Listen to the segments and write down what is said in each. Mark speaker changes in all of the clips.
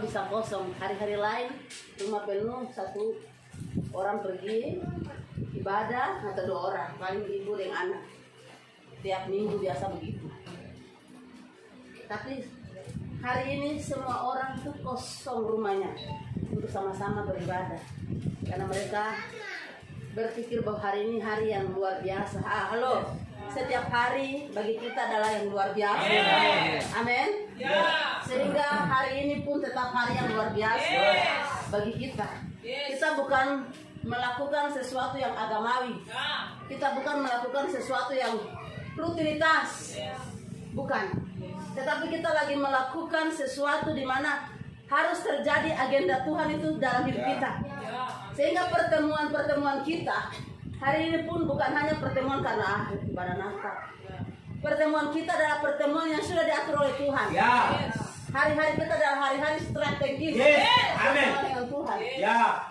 Speaker 1: bisa kosong. Hari-hari lain rumah penuh, satu orang pergi ibadah atau 2 orang, paling ibu dan anak. Tiap minggu biasa begitu. Tapi hari ini semua orang itu kosong rumahnya untuk sama-sama beribadah. Karena mereka berpikir bahwa hari ini hari yang luar biasa. Halo, setiap hari bagi kita adalah yang luar biasa. Amin. Sehingga hari ini pun tetap hari yang luar biasa bagi kita. Kita bukan melakukan sesuatu yang agamawi. Kita bukan melakukan sesuatu yang rutinitas. Bukan. Tetapi kita lagi melakukan sesuatu di mana harus terjadi agenda Tuhan itu dalam hidup kita. Sehingga pertemuan-pertemuan kita hari ini pun bukan hanya pertemuan karena ibadah Natal. Pertemuan kita adalah pertemuan yang sudah diatur oleh Tuhan. Hari-hari kita adalah hari-hari strategis bersama dengan Tuhan.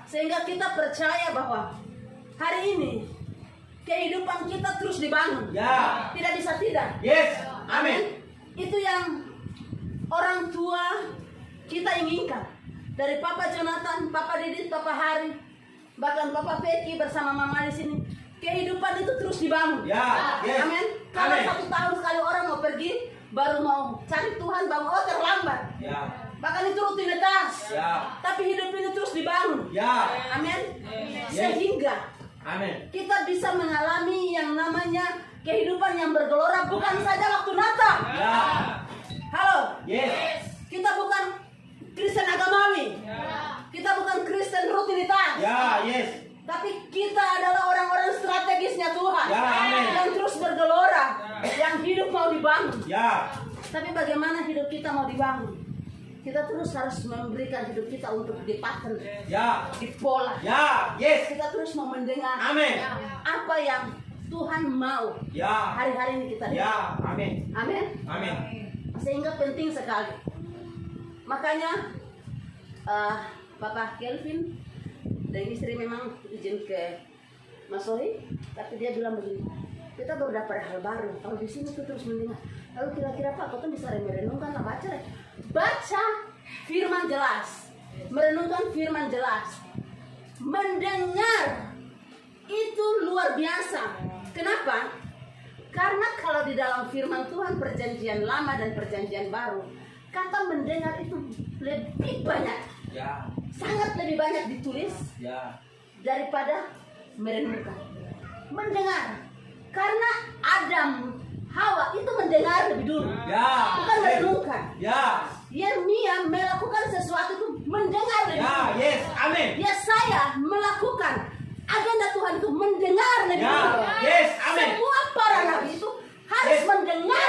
Speaker 1: Sehingga kita percaya bahwa hari ini kehidupan kita terus dibangun. Tidak bisa tidak. Amin. Itu yang orang tua kita inginkan. Dari Papa Jonathan, Papa Didit, Papa Hari, bahkan Papa Peki bersama Mama di sini, kehidupan itu terus dibangun. Amin. Kalau 1 tahun sekali orang mau pergi, baru mau cari Tuhan, bangun, terlambat. Bahkan itu rutinitas. Tapi hidup ini terus dibangun. Amin. Sehingga kita bisa mengalami yang namanya kehidupan yang bergelora bukan saja waktu Natal. Halo. Kita bukan Kristen agamawi. Kita bukan Kristen rutinitas. Tapi kita adalah orang-orang strategisnya Tuhan. Yang terus bergelora, yang hidup mau dibangun. Tapi bagaimana hidup kita mau dibangun? Kita terus harus memberikan hidup kita untuk dipaten, dipola. Kita terus mau mendengar apa yang Tuhan mau hari-hari ini kita lihat. Amin. Sehingga penting sekali. Makanya Bapak Kelvin dan istri memang izin ke Mas Sohi, tapi dia bilang begini, kita baru dapat hal baru. Kalau di sini tuh terus mendengar. Lalu kira-kira Pak, kau tuh bisa merenungkan lah, baca firman jelas, merenungkan firman jelas, mendengar itu luar biasa. Kenapa? Karena kalau di dalam firman Tuhan perjanjian lama dan perjanjian baru, kata mendengar itu lebih banyak, sangat lebih banyak ditulis daripada merenungkan. Mendengar, karena Adam, Hawa itu mendengar lebih dulu, bukan merenungkan. Yeremia melakukan sesuatu itu mendengar lebih dulu. Yesaya melakukan agenda Tuhan itu mendengar lebih dulu. Semua para nabi itu harus mendengar.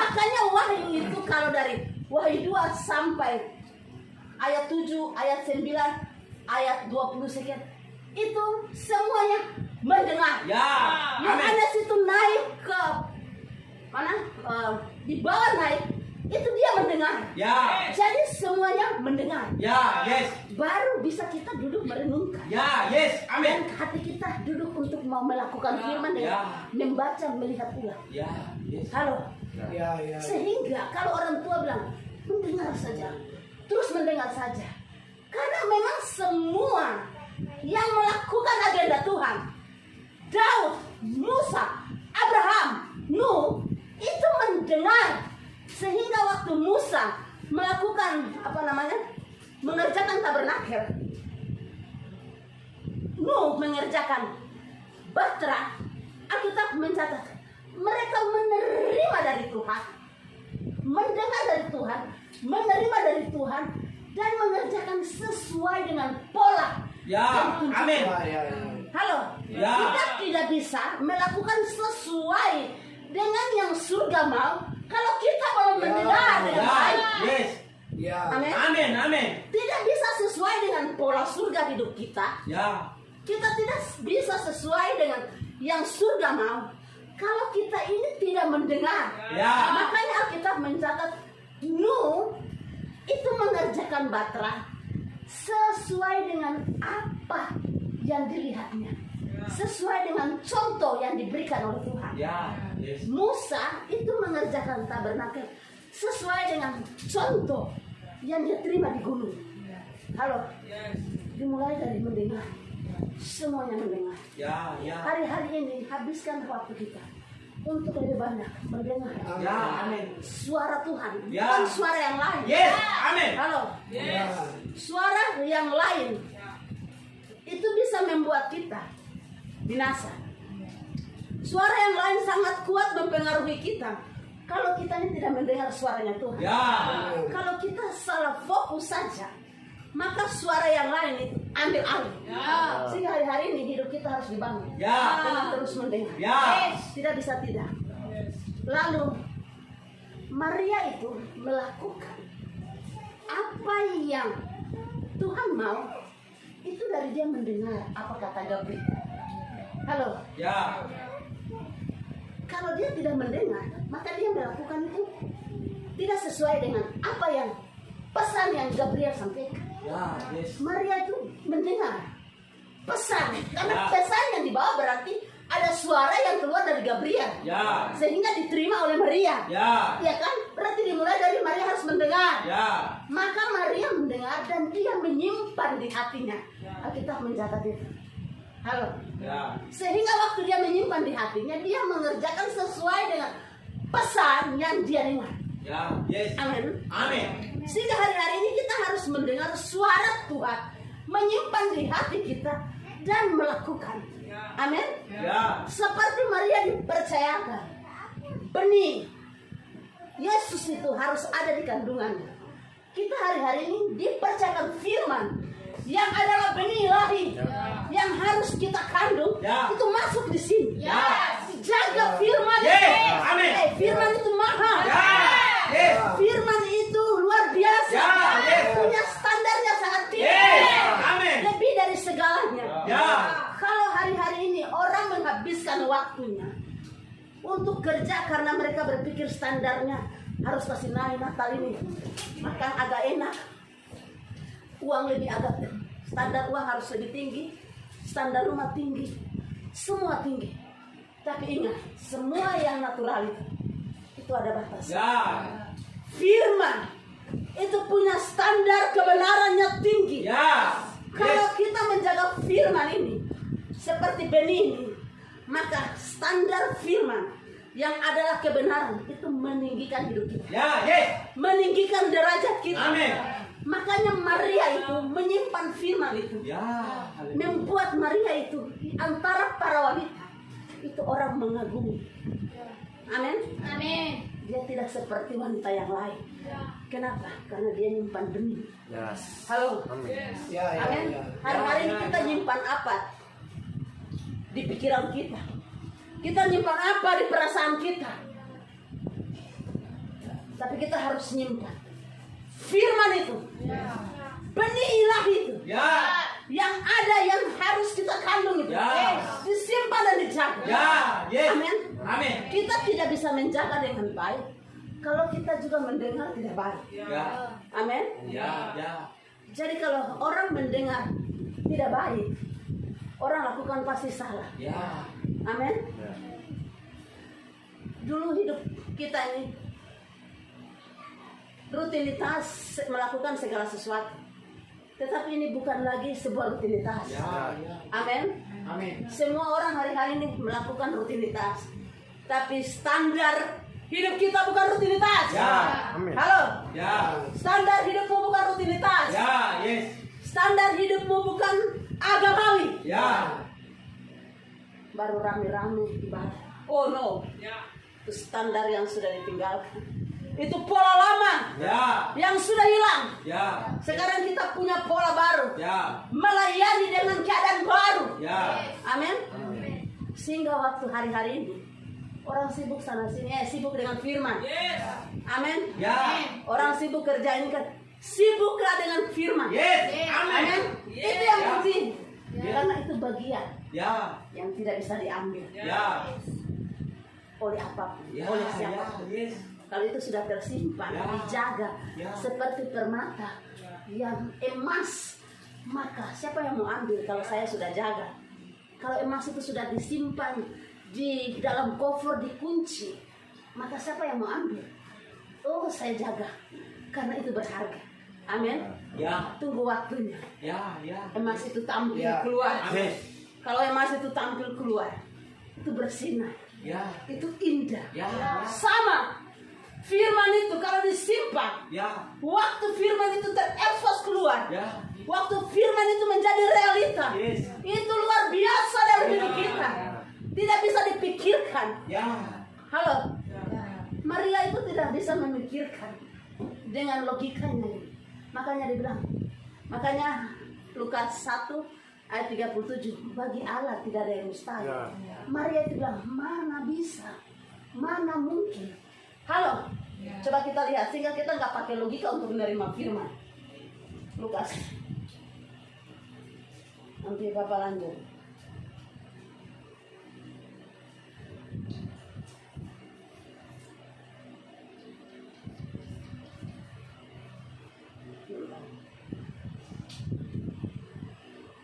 Speaker 1: Makanya wahyu itu kalau dari Wahyu 2 sampai ayat 7, ayat 9, ayat 20 sekian, itu semuanya mendengar. Yohanes itu naik ke mana? Di bawah naik, itu dia mendengar. Jadi semuanya mendengar. Baru bisa kita duduk merenungkan. Dan hati kita duduk untuk mau melakukan firman dan membaca, melihat ulang. Halo. Sehingga kalau orang tua bilang mendengar saja, terus mendengar saja. Karena memang semua yang melakukan agenda Tuhan, Daud, Musa, Abraham, Nuh, itu mendengar. Sehingga waktu Musa melakukan mengerjakan tabernakel, Nuh mengerjakan Batra, Alkitab mencatat mereka menerima dari Tuhan, mendengar dari Tuhan, menerima dari Tuhan, dan mengerjakan sesuai dengan pola. Amin. Halo. Kita tidak bisa melakukan sesuai dengan yang surga mau kalau kita belum mendengar dengan baik. Amin. Tidak bisa sesuai dengan pola surga hidup kita. Kita tidak bisa sesuai dengan yang surga mau kalau kita ini tidak mendengar. Makanya Alkitab mencatat Nuh itu mengerjakan Batra sesuai dengan apa yang dilihatnya, sesuai dengan contoh yang diberikan oleh Tuhan. Musa itu mengerjakan tabernakel sesuai dengan contoh yang dia terima di gunung. Halo, dimulai dari mendengar, semuanya mendengar. Hari-hari ini habiskan waktu kita untuk lebih banyak mendengar suara Tuhan, bukan suara yang lain. Halo, suara yang lain itu bisa membuat kita binasa. Suara yang lain sangat kuat mempengaruhi kita kalau kita ini tidak mendengar suaranya Tuhan. Kalau kita salah fokus saja, maka suara yang lain itu ambil alih. Sehingga hari-hari ini hidup kita harus dibangun dengan terus mendengar. Tidak bisa tidak. Lalu Maria itu melakukan apa yang Tuhan mau, itu dari dia mendengar apa kata Gabriel. Halo. Kalau dia tidak mendengar, maka dia melakukan itu tidak sesuai dengan apa yang pesan yang Gabriel sampaikan. Maria itu mendengar pesan, karena pesan yang dibawa berarti ada suara yang keluar dari Gabriel, sehingga diterima oleh Maria. Ya kan? Berarti dimulai dari Maria harus mendengar. Maka Maria mendengar dan dia menyimpan di hatinya. Alkitab mencatat itu. Halo. Sehingga waktu dia menyimpan di hatinya, dia mengerjakan sesuai dengan pesan yang dia dengar. Amin. Sehingga hari-hari ini kita harus mendengar suara Tuhan, menyimpan di hati kita dan melakukan. Amin. Seperti Maria dipercayakan benih Yesus itu harus ada di kandungannya. Kita hari-hari ini dipercayakan firman yang adalah benih ilahi yang harus kita kandung, itu masuk di sini. Jaga firman itu. Firman itu mahal. Firman itu luar biasa. Punya standarnya sangat tinggi. Lebih dari segalanya. Kalau hari-hari ini orang menghabiskan waktunya untuk kerja karena mereka berpikir standarnya harus kasih naik Natal ini, makan agak enak, uang lebih agak, standar uang harus lebih tinggi, standar rumah tinggi, semua tinggi. Tapi ingat, semua yang natural itu ada batas. Firman itu punya standar kebenarannya tinggi. Kalau kita menjaga firman ini seperti benih ini, maka standar firman yang adalah kebenaran itu meninggikan hidup kita, meninggikan derajat kita. Makanya Maria itu menyimpan firman itu, membuat Maria itu di antara para wanita itu orang mengagumi. Amin. Dia tidak seperti wanita yang lain. Kenapa? Karena dia nyimpan benih. Halo. Amin. Hari-hari ini kita nyimpan apa di pikiran kita? Kita nyimpan apa di perasaan kita? Tapi kita harus nyimpan firman itu, benih ilahi itu, yang ada, yang harus kita kandung itu, disimpan dan dijaga. Amin. Kita tidak bisa menjaga dengan baik kalau kita juga mendengar tidak baik. Amin. Jadi kalau orang mendengar tidak baik, orang lakukan pasti salah. Amin. Dulu hidup kita ini rutinitas melakukan segala sesuatu, tetapi ini bukan lagi sebuah rutinitas. Amin. Semua orang hari-hari ini melakukan rutinitas, tapi standar hidup kita bukan rutinitas. Halo. Standar hidupmu bukan rutinitas. Standar hidupmu bukan agamawi. Baru rame-rame ibadah. Oh no. Itu standar yang sudah ditinggalkan. Itu pola lama yang sudah hilang. Sekarang kita punya pola baru, melayani dengan keadaan baru. Amin. Sehingga waktu hari-hari ini orang sibuk sana sini, sibuk dengan firman. Amin. Orang sibuk kerja ini kan, sibuklah dengan firman. Amin. Itu yang penting. Karena itu bagian yang tidak bisa diambil oleh apapun, oleh siapapun. Kalau itu sudah tersimpan, dijaga seperti permata yang emas, maka siapa yang mau ambil kalau saya sudah jaga? Kalau emas itu sudah disimpan di dalam kofor, dikunci, maka siapa yang mau ambil? Oh, saya jaga karena itu berharga. Amin.
Speaker 2: Ya.
Speaker 1: Tunggu waktunya.
Speaker 2: Ya.
Speaker 1: Emas itu tampil keluar. Kalau emas itu tampil keluar, itu bersinar.
Speaker 2: Ya.
Speaker 1: Itu indah.
Speaker 2: Ya.
Speaker 1: Sama firman itu kalau disimpan,
Speaker 2: Ya.
Speaker 1: waktu firman itu terekspos keluar,
Speaker 2: Ya.
Speaker 1: waktu firman itu menjadi realita,
Speaker 2: Yes.
Speaker 1: itu luar biasa dalam diri kita. Tidak bisa dipikirkan.
Speaker 2: Ya.
Speaker 1: Halo, Maria itu tidak bisa memikirkan dengan logikanya. Makanya dibilang, makanya Lukas 1 ayat 37, bagi Allah tidak ada yang mustahil. Maria itu bilang, mana bisa, mana mungkin. Halo, coba kita lihat sehingga kita nggak pakai logika untuk menerima firman. Lukas, nanti Bapak lanjut.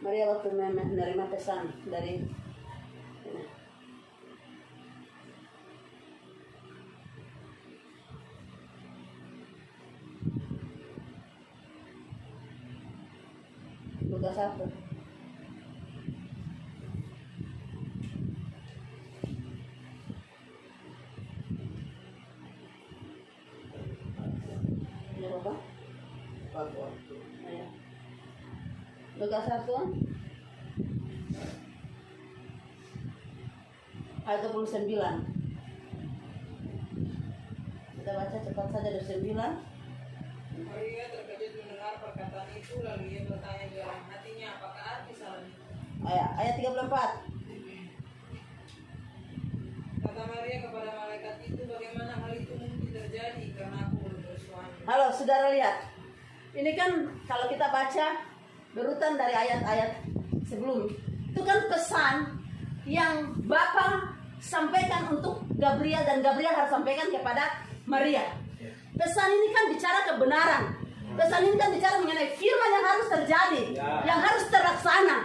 Speaker 1: Maria waktu menerima pesan dari Lukas 1. Ya Bapak? Ayo. Lukas 1 ayat 29. Kita baca cepat saja 29.
Speaker 3: Maria terkejut mendengar perkataan itu, lalu ia bertanya di dalam hatinya, apakah arti salam itu?
Speaker 1: Ayat 34.
Speaker 3: Kata Maria kepada malaikat itu, bagaimana hal itu mungkin terjadi karena aku belum bersuami.
Speaker 1: Halo, saudara lihat. Ini kan kalau kita baca berurutan dari ayat-ayat sebelum. Itu kan pesan yang Bapa sampaikan untuk Gabriel dan Gabriel harus sampaikan kepada Maria. Pesan ini kan bicara kebenaran. Pesan ini kan bicara mengenai firman yang harus terjadi, yang harus terlaksana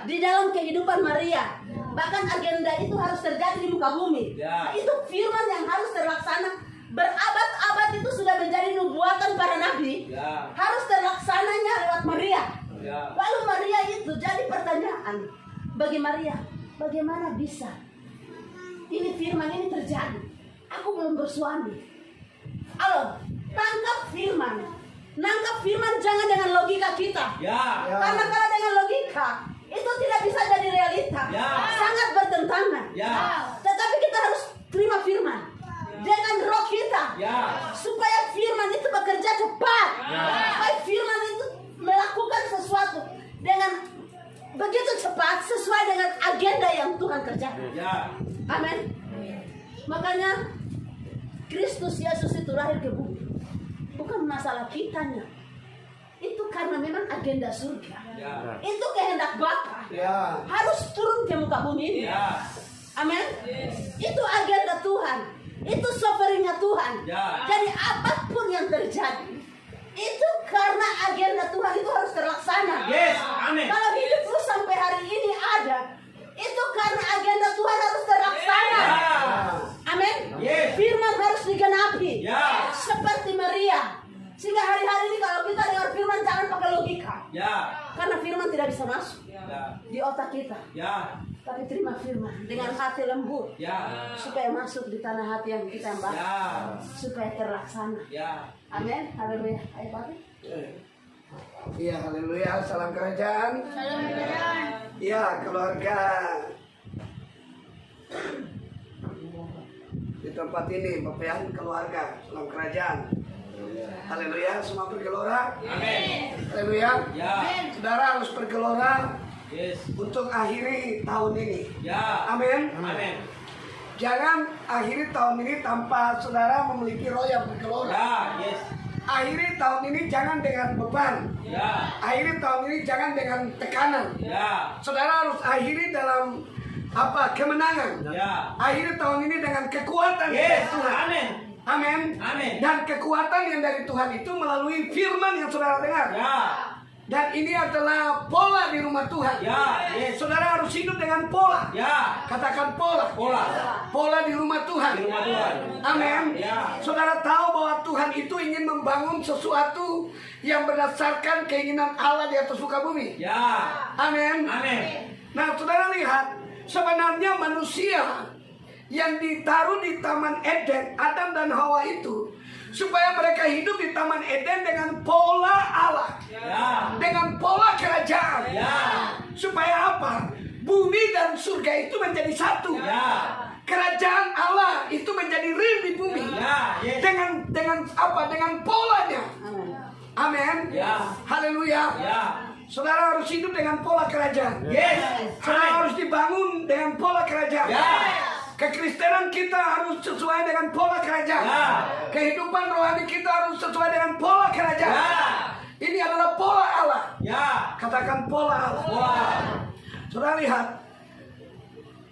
Speaker 1: di dalam kehidupan Maria. Bahkan agenda itu harus terjadi di muka bumi. Itu firman yang harus terlaksana. Berabad-abad itu sudah menjadi nubuatan para nabi. Harus terlaksananya lewat Maria. Lalu Maria itu jadi pertanyaan bagi Maria, bagaimana bisa ini firman ini terjadi? Aku belum bersuami. Halo, tangkap firman. Nangkap firman jangan dengan logika kita. Karena kalau dengan logika itu tidak bisa jadi realita. Sangat bertentangan. Tetapi kita harus terima firman dengan roh kita. Supaya firman itu bekerja cepat. Supaya firman itu melakukan sesuatu dengan begitu cepat sesuai dengan agenda yang Tuhan kerjakan. Amin. Makanya Kristus Yesus itu lahir ke bumi. Bukan masalah kitanya. Itu karena memang agenda surga. Itu kehendak Bapa. Harus turun ke muka bumi ini. Amin. Itu agenda Tuhan. Itu sovereignnya Tuhan. Jadi apapun yang terjadi, itu karena agenda Tuhan itu harus terlaksana. Kalau hidupku sampai hari ini ada, itu karena agenda Tuhan harus terlaksana. Amin. Firman harus digenapi. Seperti Maria. Sehingga hari-hari ini kalau kita dengar firman jangan pakai logika. Karena firman tidak bisa masuk di otak kita. Tapi terima firman dengan hati lembut. Supaya masuk di tanah hati yang kita baca. Supaya terlaksana. Amin. Haleluya. Ayo Pak.
Speaker 4: Iya, haleluya. Salam kerajaan.
Speaker 1: Salam kerajaan.
Speaker 4: Iya, keluarga. Di tempat ini, Bapak keluarga. Salam kerajaan. Haleluya, semua bergelora.
Speaker 2: Amin.
Speaker 4: Haleluya.
Speaker 2: Ya.
Speaker 4: Saudara harus bergelora
Speaker 2: Yes.
Speaker 4: untuk akhiri tahun ini.
Speaker 2: Ya.
Speaker 4: Amin.
Speaker 2: Amin.
Speaker 4: Jangan akhiri tahun ini tanpa saudara memiliki roh yang bergelora.
Speaker 2: Ya. Yes.
Speaker 4: Akhiri tahun ini jangan dengan beban.
Speaker 2: Ya.
Speaker 4: Akhiri tahun ini jangan dengan tekanan.
Speaker 2: Ya.
Speaker 4: Saudara harus akhiri dalam kemenangan.
Speaker 2: Ya.
Speaker 4: Akhiri tahun ini dengan kekuatan
Speaker 2: Yes.
Speaker 4: dari Tuhan.
Speaker 2: Amin.
Speaker 4: Amin.
Speaker 2: Amin.
Speaker 4: Dan kekuatan yang dari Tuhan itu melalui firman yang saudara dengar.
Speaker 2: Ya.
Speaker 4: Dan ini adalah pola di rumah Tuhan.
Speaker 2: Ya, yes.
Speaker 4: Saudara harus hidup dengan pola.
Speaker 2: Ya.
Speaker 4: Katakan pola.
Speaker 2: Pola.
Speaker 4: Pola di rumah Tuhan.
Speaker 2: Di rumah Tuhan.
Speaker 4: Amin.
Speaker 2: Ya.
Speaker 4: Saudara tahu bahwa Tuhan itu ingin membangun sesuatu yang berdasarkan keinginan Allah di atas muka bumi.
Speaker 2: Ya.
Speaker 4: Amin.
Speaker 2: Amin.
Speaker 4: Nah, saudara lihat, sebenarnya manusia yang ditaruh di Taman Eden, Adam dan Hawa itu, supaya mereka hidup di Taman Eden dengan pola Allah,
Speaker 2: Ya.
Speaker 4: dengan pola kerajaan.
Speaker 2: Ya.
Speaker 4: Supaya apa? Bumi dan surga itu menjadi satu.
Speaker 2: Ya.
Speaker 4: Kerajaan Allah itu menjadi real di bumi.
Speaker 2: Ya, yes.
Speaker 4: Dengan apa? Dengan polanya.
Speaker 1: Amin.
Speaker 4: Amin.
Speaker 2: Ya.
Speaker 4: Haleluya.
Speaker 2: Ya.
Speaker 4: Saudara harus hidup dengan pola kerajaan.
Speaker 2: Yes.
Speaker 4: Saudara harus dibangun dengan pola kerajaan.
Speaker 2: Yes.
Speaker 4: Kekristenan kita harus sesuai dengan pola kerajaan.
Speaker 2: Ya.
Speaker 4: Kehidupan rohani kita harus sesuai dengan pola kerajaan.
Speaker 2: Ya.
Speaker 4: Ini adalah pola Allah.
Speaker 2: Ya.
Speaker 4: Katakan pola Allah.
Speaker 2: Pola.
Speaker 4: Saudara lihat,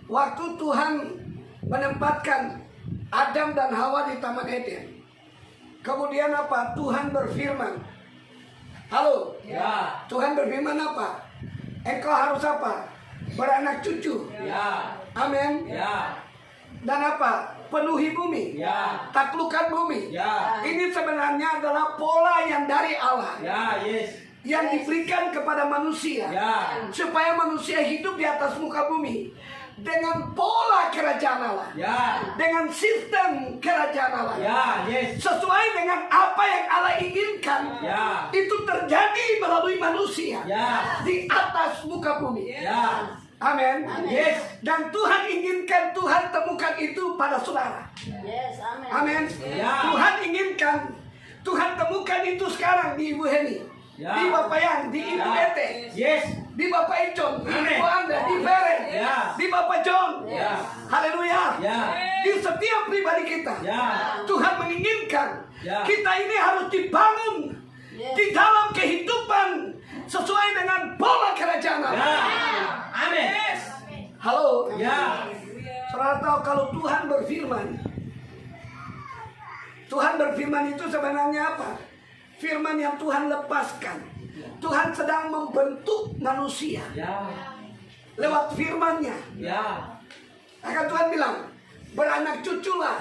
Speaker 4: waktu Tuhan menempatkan Adam dan Hawa di Taman Eden, kemudian apa? Tuhan berfirman. Halo.
Speaker 2: Ya.
Speaker 4: Tuhan berfirman apa? Engkau harus apa? Beranak cucu.
Speaker 2: Ya.
Speaker 4: Amin.
Speaker 2: Ya.
Speaker 4: Dan apa? Penuhi bumi.
Speaker 2: Ya.
Speaker 4: Taklukkan bumi.
Speaker 2: Ya.
Speaker 4: Ini sebenarnya adalah pola yang dari Allah,
Speaker 2: Ya, yes.
Speaker 4: yang diberikan kepada manusia,
Speaker 2: Ya.
Speaker 4: supaya manusia hidup di atas muka bumi dengan pola kerajaan Allah,
Speaker 2: Ya.
Speaker 4: dengan sistem kerajaan Allah,
Speaker 2: Ya, yes.
Speaker 4: sesuai dengan apa yang Allah inginkan.
Speaker 2: Ya.
Speaker 4: Itu terjadi melalui manusia
Speaker 2: Ya.
Speaker 4: di atas muka bumi.
Speaker 2: Ya.
Speaker 4: Amin.
Speaker 2: Yes.
Speaker 4: Dan Tuhan inginkan, Tuhan temukan itu pada saudara.
Speaker 1: Yes, amin.
Speaker 4: Amin.
Speaker 2: Ya.
Speaker 4: Tuhan inginkan, Tuhan temukan itu sekarang di Ibu Heni,
Speaker 2: Ya.
Speaker 4: di Bapak Yan, di Ibu
Speaker 2: Ya.
Speaker 4: Ete,
Speaker 2: Yes.
Speaker 4: di Bapak Icon, di
Speaker 2: Amin.
Speaker 4: Ibu Anda, di Feren,
Speaker 2: Ya.
Speaker 4: di Bapak John.
Speaker 2: Ya.
Speaker 4: Haleluya.
Speaker 2: Ya.
Speaker 4: Di setiap pribadi kita,
Speaker 2: Ya.
Speaker 4: Tuhan menginginkan
Speaker 2: Ya.
Speaker 4: kita ini harus dibangun
Speaker 1: Yes.
Speaker 4: di dalam kehidupan sesuai dengan pola kerajaan
Speaker 2: Ya.
Speaker 4: Allah.
Speaker 2: Amin.
Speaker 4: Halo.
Speaker 2: Ya.
Speaker 4: Saudara tahu kalau Tuhan berfirman, Tuhan berfirman itu sebenarnya apa? Firman yang Tuhan lepaskan. Tuhan sedang membentuk manusia
Speaker 2: Ya.
Speaker 4: lewat firman-Nya.
Speaker 2: Ya.
Speaker 4: Maka Tuhan bilang, beranak cuculah.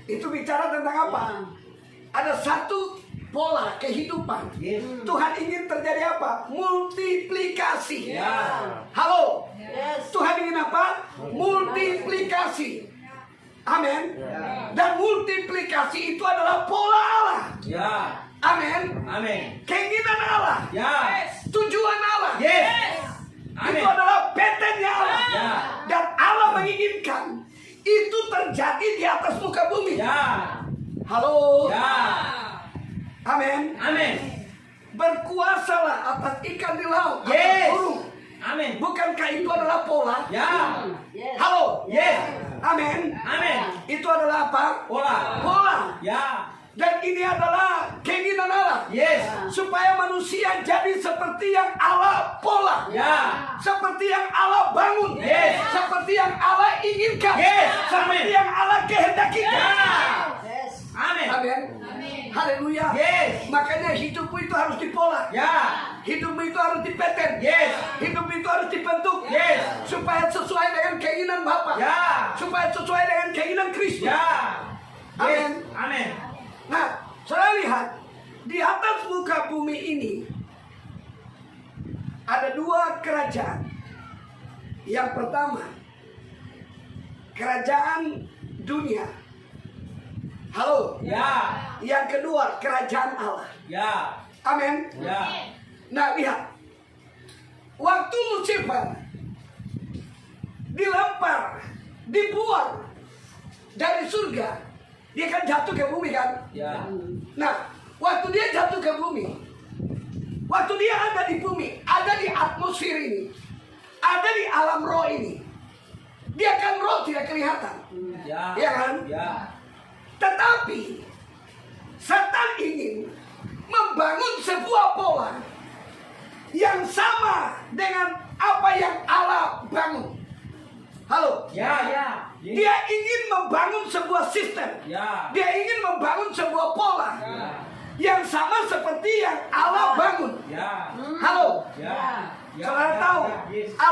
Speaker 4: Itu bicara tentang apa? Ada satu pola kehidupan.
Speaker 2: Yes.
Speaker 4: Tuhan ingin terjadi apa? Multiplikasi.
Speaker 2: Ya.
Speaker 4: Halo.
Speaker 1: Yes.
Speaker 4: Tuhan ingin apa? Multiplikasi. Amin. Dan multiplikasi itu adalah pola Allah.
Speaker 2: Ya.
Speaker 4: Amin.
Speaker 2: Amin.
Speaker 4: Keinginan Allah.
Speaker 2: Ya.
Speaker 4: Tujuan Allah.
Speaker 2: Yes. Amin.
Speaker 4: Itu adalah patternnya Allah.
Speaker 2: Ya.
Speaker 4: Dan Allah menginginkan itu terjadi di atas muka bumi.
Speaker 2: Ya.
Speaker 4: Halo.
Speaker 2: Ya.
Speaker 4: Amin.
Speaker 2: Amin.
Speaker 4: Berkuasalah atas ikan di laut, atas
Speaker 2: Yes.
Speaker 4: burung.
Speaker 2: Amin.
Speaker 4: Bukankah itu adalah pola?
Speaker 2: Ya.
Speaker 1: Yes.
Speaker 4: Halo.
Speaker 2: Yes.
Speaker 4: Amin.
Speaker 2: Amin.
Speaker 4: Itu adalah apa?
Speaker 2: Pola.
Speaker 4: Pola.
Speaker 2: Ya.
Speaker 4: Dan ini adalah keinginan Allah.
Speaker 2: Yes.
Speaker 4: Supaya manusia jadi seperti yang Allah pola.
Speaker 2: Ya.
Speaker 4: Seperti yang Allah bangun.
Speaker 2: Yes.
Speaker 4: Seperti yang Allah inginkan.
Speaker 2: Yes.
Speaker 4: Seperti
Speaker 2: Amin.
Speaker 4: yang Allah kehendaki.
Speaker 2: Ya.
Speaker 1: Yes.
Speaker 2: Amin.
Speaker 4: Amin. Haleluya.
Speaker 2: Yes.
Speaker 4: Makanya hidupmu itu harus dipola.
Speaker 2: Ya.
Speaker 4: Hidupmu itu harus dipeten.
Speaker 2: Yes.
Speaker 4: Hidupmu itu harus dibentuk.
Speaker 2: Yes.
Speaker 4: Supaya sesuai dengan keinginan Bapa.
Speaker 2: Ya.
Speaker 4: Supaya sesuai dengan keinginan Kristus.
Speaker 2: Ya.
Speaker 4: Amin.
Speaker 2: Yes. Amin.
Speaker 4: Nah, saudara lihat, di atas muka bumi ini ada dua kerajaan. Yang pertama, kerajaan dunia. Halo.
Speaker 2: Ya.
Speaker 4: Yang kedua, kerajaan Allah.
Speaker 2: Ya.
Speaker 4: Amin.
Speaker 2: Ya.
Speaker 4: Nah, lihat. Waktu Lucifer dilempar, dibuang dari surga, dia kan jatuh ke bumi kan?
Speaker 2: Ya.
Speaker 4: Nah, waktu dia jatuh ke bumi, waktu dia ada di bumi, ada di atmosfer ini, ada di alam roh ini, dia kan roh tidak kelihatan,
Speaker 2: Ya.
Speaker 4: ya kan?
Speaker 2: Ya.
Speaker 4: Tetapi setan ingin membangun sebuah pola yang sama dengan apa yang Allah bangun. Halo?
Speaker 2: Ya. Ya.
Speaker 4: Dia ingin membangun sebuah sistem.
Speaker 2: Ya.
Speaker 4: Dia ingin membangun sebuah pola
Speaker 2: Ya.
Speaker 4: yang sama seperti yang Allah bangun.
Speaker 2: Ya.
Speaker 4: Halo?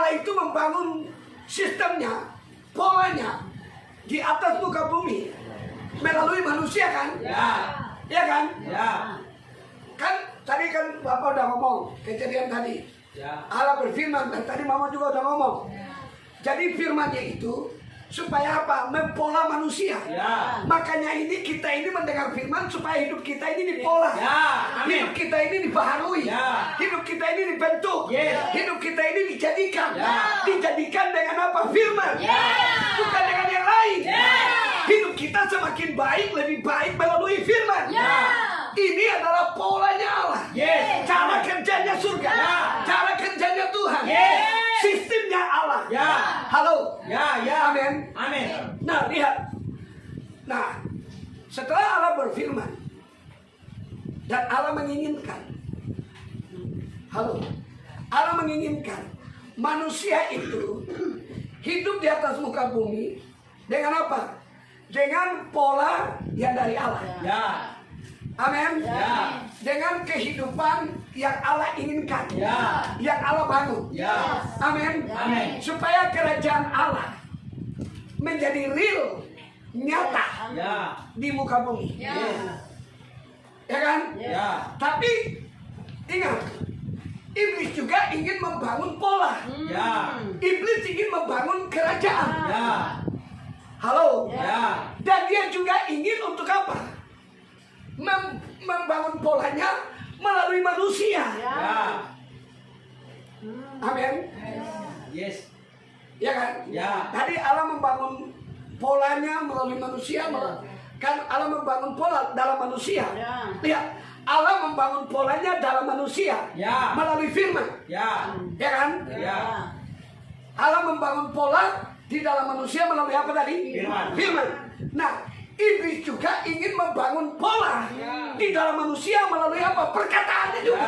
Speaker 4: Allah itu membangun sistemnya, polanya di atas muka bumi melalui manusia kan?
Speaker 2: Ya.
Speaker 4: Ya kan?
Speaker 2: Ya.
Speaker 4: Kan tadi kan Bapak udah ngomong kejadian tadi.
Speaker 2: Ya.
Speaker 4: Allah berfirman dan tadi Mama juga udah ngomong. Jadi firmannya itu supaya apa? Mempola manusia.
Speaker 2: Ya.
Speaker 4: Makanya kita ini mendengar firman supaya hidup kita ini dipola.
Speaker 2: Ya. Amin.
Speaker 4: Hidup kita ini dibaharui.
Speaker 2: Ya.
Speaker 4: Hidup kita ini dibentuk.
Speaker 2: Yes.
Speaker 4: Hidup kita ini dijadikan.
Speaker 2: Ya.
Speaker 4: Dijadikan dengan apa? Firman. Bukan dengan yang lain. Hidup kita semakin baik, lebih baik melalui firman. Ini adalah polanya Allah.
Speaker 2: Yes.
Speaker 4: Cara kerjanya surga.
Speaker 2: Ya.
Speaker 4: Cara kerjanya Tuhan.
Speaker 2: Yes.
Speaker 4: Sistemnya Allah.
Speaker 2: Ya.
Speaker 4: Halo.
Speaker 2: Ya. Ya.
Speaker 4: Amin.
Speaker 2: Amin.
Speaker 4: Nah, lihat. Nah, setelah Allah berfirman dan Allah menginginkan. Halo. Allah menginginkan manusia itu hidup di atas muka bumi dengan apa? Dengan pola yang dari Allah.
Speaker 2: Ya.
Speaker 4: Amin.
Speaker 2: Ya.
Speaker 4: Dengan kehidupan yang Allah inginkan.
Speaker 2: Ya.
Speaker 4: Yang Allah bangun.
Speaker 2: Ya.
Speaker 4: Amin.
Speaker 2: Amin.
Speaker 4: Supaya kerajaan Allah menjadi real, nyata
Speaker 2: Ya.
Speaker 4: di muka bumi.
Speaker 2: Yes.
Speaker 4: Ya kan?
Speaker 2: Ya.
Speaker 4: Tapi ingat, iblis juga ingin membangun pola.
Speaker 2: Ya.
Speaker 4: Iblis ingin membangun kerajaan.
Speaker 2: Ya.
Speaker 4: Halo.
Speaker 2: Ya.
Speaker 4: Dan dia juga ingin untuk apa? Membangun polanya melalui manusia.
Speaker 2: Ya.
Speaker 4: Amin.
Speaker 2: Yes.
Speaker 4: Ya kan?
Speaker 2: Ya.
Speaker 4: Tadi Allah membangun polanya melalui manusia. Kan Allah membangun pola dalam manusia. Lihat, Allah membangun polanya dalam manusia.
Speaker 2: Ya.
Speaker 4: Melalui firman.
Speaker 2: Ya.
Speaker 4: Ya kan?
Speaker 2: Ya.
Speaker 4: Allah membangun pola di dalam manusia melalui apa tadi?
Speaker 2: Firman.
Speaker 4: Nah, iblis juga ingin membangun pola di dalam manusia melalui apa? Perkataannya juga.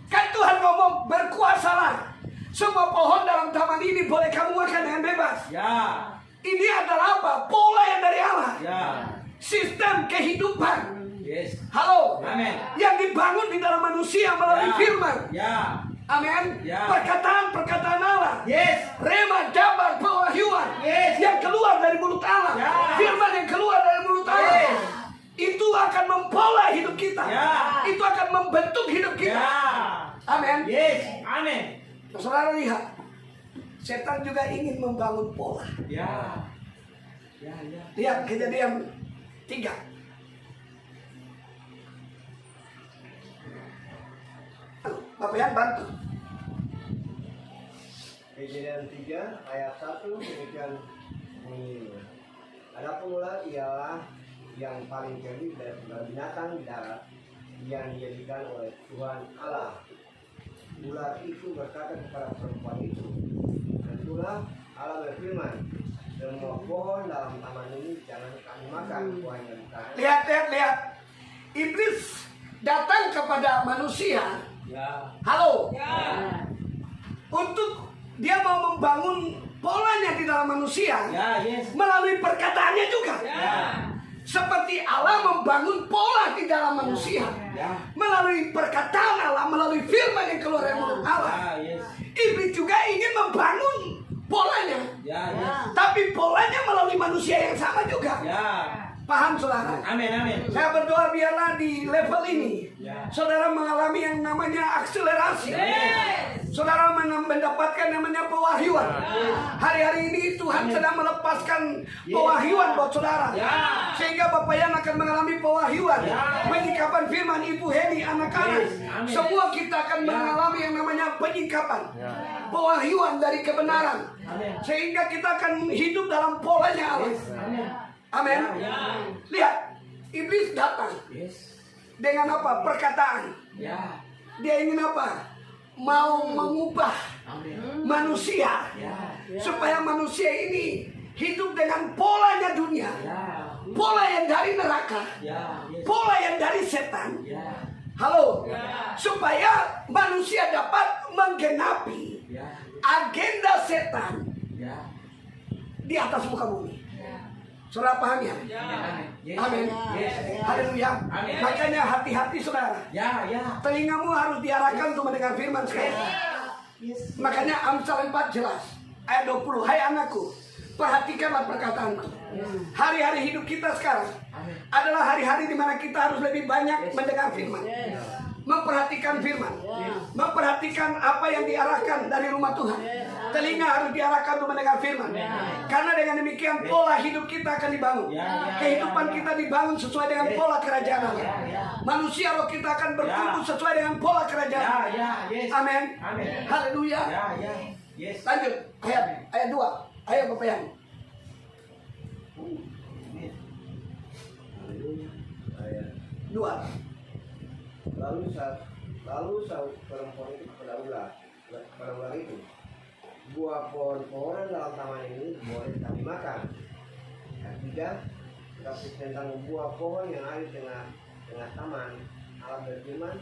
Speaker 4: Kan Tuhan ngomong, berkuasalah. Semua pohon dalam taman ini boleh kamu makan dengan bebas.
Speaker 2: Ya.
Speaker 4: Ini adalah apa? Pola yang dari Allah.
Speaker 2: Ya.
Speaker 4: Sistem kehidupan.
Speaker 2: Yes.
Speaker 4: Halo.
Speaker 2: Amin.
Speaker 4: Yang dibangun di dalam manusia melalui firman.
Speaker 2: Ya.
Speaker 4: Amin.
Speaker 2: Ya.
Speaker 4: Perkataan Allah.
Speaker 2: Yes.
Speaker 4: Rema, jabar, pewahyuan.
Speaker 2: Yes.
Speaker 4: Yang keluar dari mulut Allah.
Speaker 2: Ya.
Speaker 4: Firman yang keluar dari mulut Allah.
Speaker 2: Yes.
Speaker 4: Itu akan mempola hidup kita.
Speaker 2: Ya.
Speaker 4: Itu akan membentuk hidup kita.
Speaker 2: Ya.
Speaker 4: Amin.
Speaker 2: Yes. Amin.
Speaker 4: Saudara lihat. Setan juga ingin membangun pola.
Speaker 2: Ya. Ya. Ya.
Speaker 4: Lihat Kejadian 3. Bapak yang bantu.
Speaker 5: Kejadian 3 ayat 1 demikian bunyinya. Adapun ular ialah yang paling jeli dari segala binatang di darat yang dijadikan oleh Tuhan Allah. Ular itu berkata kepada perempuan itu, tentulah Allah berfirman, semua pohon dalam taman ini jangan kamu makan buahnya di tanah.
Speaker 4: Lihat. Iblis datang kepada manusia.
Speaker 2: Ya.
Speaker 4: Halo.
Speaker 3: Ya.
Speaker 4: Untuk dia mau membangun polanya di dalam manusia.
Speaker 2: Ya. Yes.
Speaker 4: Melalui perkataannya juga.
Speaker 2: Ya.
Speaker 4: Seperti Allah membangun pola di dalam manusia.
Speaker 2: Ya.
Speaker 4: Melalui perkataan Allah, melalui firman yang keluar dari mulut Allah.
Speaker 2: Ya. Yes.
Speaker 4: Iblis juga ingin membangun polanya.
Speaker 2: Ya. Yes.
Speaker 4: Tapi polanya melalui manusia yang sama juga.
Speaker 2: Ya.
Speaker 4: Paham saudara?
Speaker 2: Amin. Amin.
Speaker 4: Saya berdoa biarlah di level ini
Speaker 2: Ya.
Speaker 4: saudara mengalami yang namanya akselerasi. Saudara mendapatkan namanya pewahyuan. Hari-hari ini Tuhan sedang melepaskan pewahyuan buat saudara.
Speaker 2: Ya.
Speaker 4: Sehingga Bapak Yan akan mengalami pewahyuan.
Speaker 2: Ya.
Speaker 4: Penyikapan firman Ibu Heni, anak-anak.
Speaker 2: Yes. Amin.
Speaker 4: Semua kita akan
Speaker 2: Ya.
Speaker 4: mengalami yang namanya penyikapan. Pewahyuan dari kebenaran.
Speaker 2: Amin.
Speaker 4: Sehingga kita akan hidup dalam polanya Allah.
Speaker 2: Yes. Amin.
Speaker 4: Amin.
Speaker 2: Ya.
Speaker 4: Lihat, iblis datang
Speaker 2: Yes.
Speaker 4: dengan apa? Perkataan.
Speaker 2: Ya.
Speaker 4: Dia ingin apa? Mau mengubah
Speaker 2: Amin.
Speaker 4: manusia
Speaker 2: Ya.
Speaker 4: supaya manusia ini hidup dengan polanya dunia,
Speaker 2: Ya.
Speaker 4: pola yang dari neraka,
Speaker 2: Ya. Yes.
Speaker 4: pola yang dari setan.
Speaker 2: Ya.
Speaker 4: Halo,
Speaker 3: Ya.
Speaker 4: supaya manusia dapat menggenapi
Speaker 2: Ya.
Speaker 4: agenda setan
Speaker 2: Ya.
Speaker 4: di atas muka bumi. Saudara paham ya?
Speaker 2: Amin. Yes.
Speaker 4: Amin.
Speaker 2: Yes.
Speaker 4: Haleluya.
Speaker 2: Amin.
Speaker 4: Makanya hati-hati saudara.
Speaker 2: Ya. Ya.
Speaker 4: Telingamu harus diarahkan untuk mendengar firman sekali.
Speaker 2: Yes.
Speaker 4: Makanya Amsal 4 jelas. Ayat 20. Hai anakku, perhatikanlah perkataanku. Hari-hari hidup kita sekarang adalah hari-hari di mana kita harus lebih banyak mendengar firman. Memperhatikan firman. Memperhatikan apa yang diarahkan dari rumah Tuhan. Telinga harus diarahkan untuk mendengar firman. Karena dengan demikian pola hidup kita akan dibangun. Kehidupan kita dibangun sesuai dengan pola kerajaan Allah. Manusia roh kita akan bertumbuh sesuai dengan pola kerajaan Allah. Amin. Haleluya.
Speaker 2: Yes.
Speaker 4: Lanjut ayat 2. Ayo Bapak Yang.
Speaker 5: Ayat
Speaker 4: 2.
Speaker 5: Lalu sahut perempuan itu kepada ular itu, buah pohon-pohonan dalam taman ini boleh kami makan. Ayat 3, tetapi tentang buah pohon yang ada di tengah taman, Allah berfirman,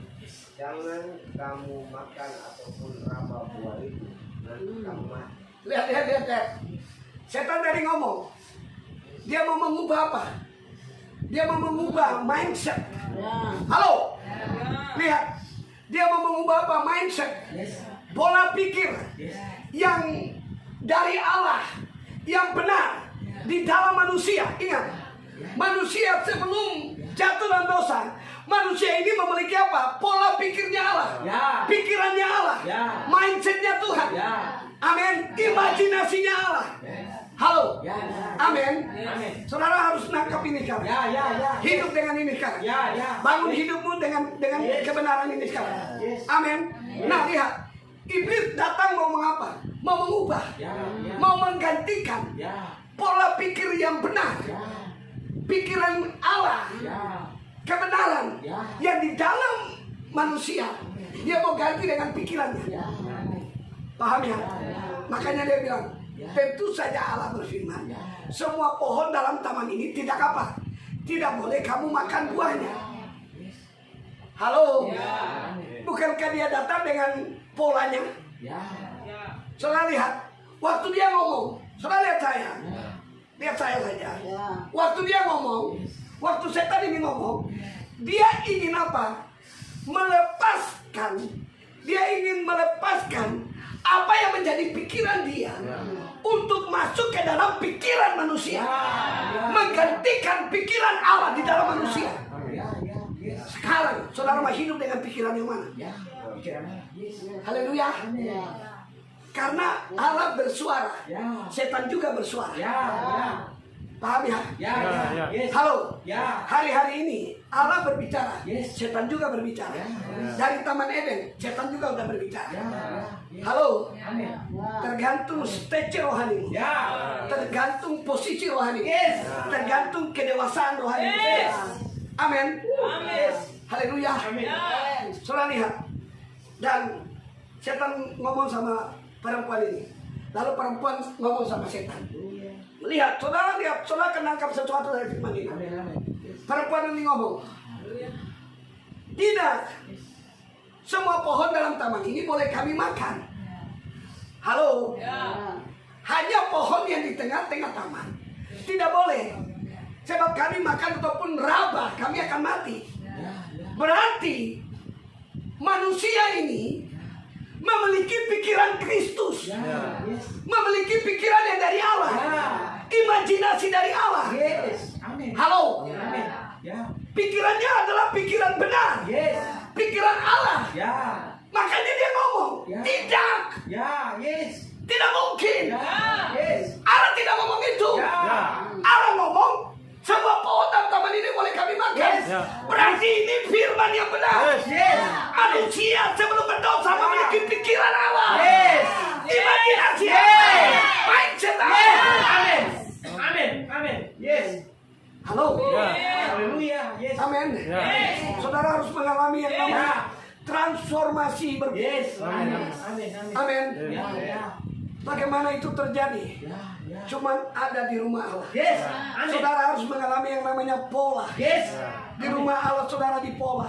Speaker 5: jangan kamu makan ataupun raba buah itu, nanti kamu mati.
Speaker 4: Lihat. Setan tadi ngomong. Dia mau mengubah apa? Dia mau mengubah mindset. Halo. Lihat. Dia mau mengubah apa? Mindset. Pola pikir yang dari Allah, yang benar di dalam manusia. Ingat, manusia sebelum jatuh dalam dosa, manusia ini memiliki apa? Pola pikirnya Allah, pikirannya Allah, mindsetnya Tuhan. Amin. Imajinasinya Allah. Halo. Amin. Saudara harus nangkap ini sekarang. Hidup dengan ini sekarang. Bangun hidupmu dengan kebenaran ini sekarang. Amin. Nah, lihat. Iblis datang mau mengapa? Mau mengubah. Mau menggantikan pola pikir yang benar. Pikiran Allah. Kebenaran yang di dalam manusia. Dia mau ganti dengan pikirannya. Paham ya? Makanya dia bilang, tentu saja Allah berfirman, semua pohon dalam taman ini tidak apa? Tidak boleh kamu makan buahnya. Halo? Bukankah dia datang dengan polanya? Saudara lihat, waktu dia ngomong, saudara lihat saya. Lihat saya saja. Waktu dia ngomong, waktu setan ini ngomong, dia ingin apa? Dia ingin melepaskan apa yang menjadi pikiran dia untuk masuk ke dalam pikiran manusia, menggantikan pikiran Allah di dalam manusia. Sekarang saudara mau hidup dengan pikiran yang mana? Haleluya. Karena Allah bersuara, setan juga bersuara. Paham ya? Halo. Hari-hari ini Allah berbicara, setan juga berbicara. Dari Taman Eden, setan juga udah berbicara. Halo. Tergantung stage rohani, tergantung posisi rohani, tergantung kedewasaan rohani. Amin. Haleluya. Saudara lihat, dan setan ngomong sama perempuan ini, lalu perempuan ngomong sama setan. Lihat, saudara akan nangkap sesuatu dari firman ini. Perempuan ini ngomong, tidak, semua pohon dalam taman ini boleh kami makan. Halo. Hanya pohon yang di tengah-tengah taman tidak boleh. Sebab kami makan ataupun raba, kami akan mati. Berarti manusia ini memiliki pikiran Kristus, memiliki pikiran yang dari Allah, imajinasi dari Allah. Halo. Pikirannya adalah pikiran benar, pikiran Allah. Makanya dia ngomong, tidak, tidak mungkin. Allah tidak ngomong itu. Allah ngomong, semua pohon dalam taman ini boleh kami makan. Berarti ini firman yang benar. Manusia sebelum berdosa memiliki pikiran Allah, imajinasi Allah, mindset Allah.
Speaker 2: Amin.
Speaker 4: Halo.
Speaker 2: Haleluya.
Speaker 4: Amin. Saudara harus mengalami yang namanya transformasi berpikir. Amin. Bagaimana itu terjadi? Cuman ada di rumah Allah. Saudara harus mengalami yang namanya pola. Di rumah Allah saudara dipola.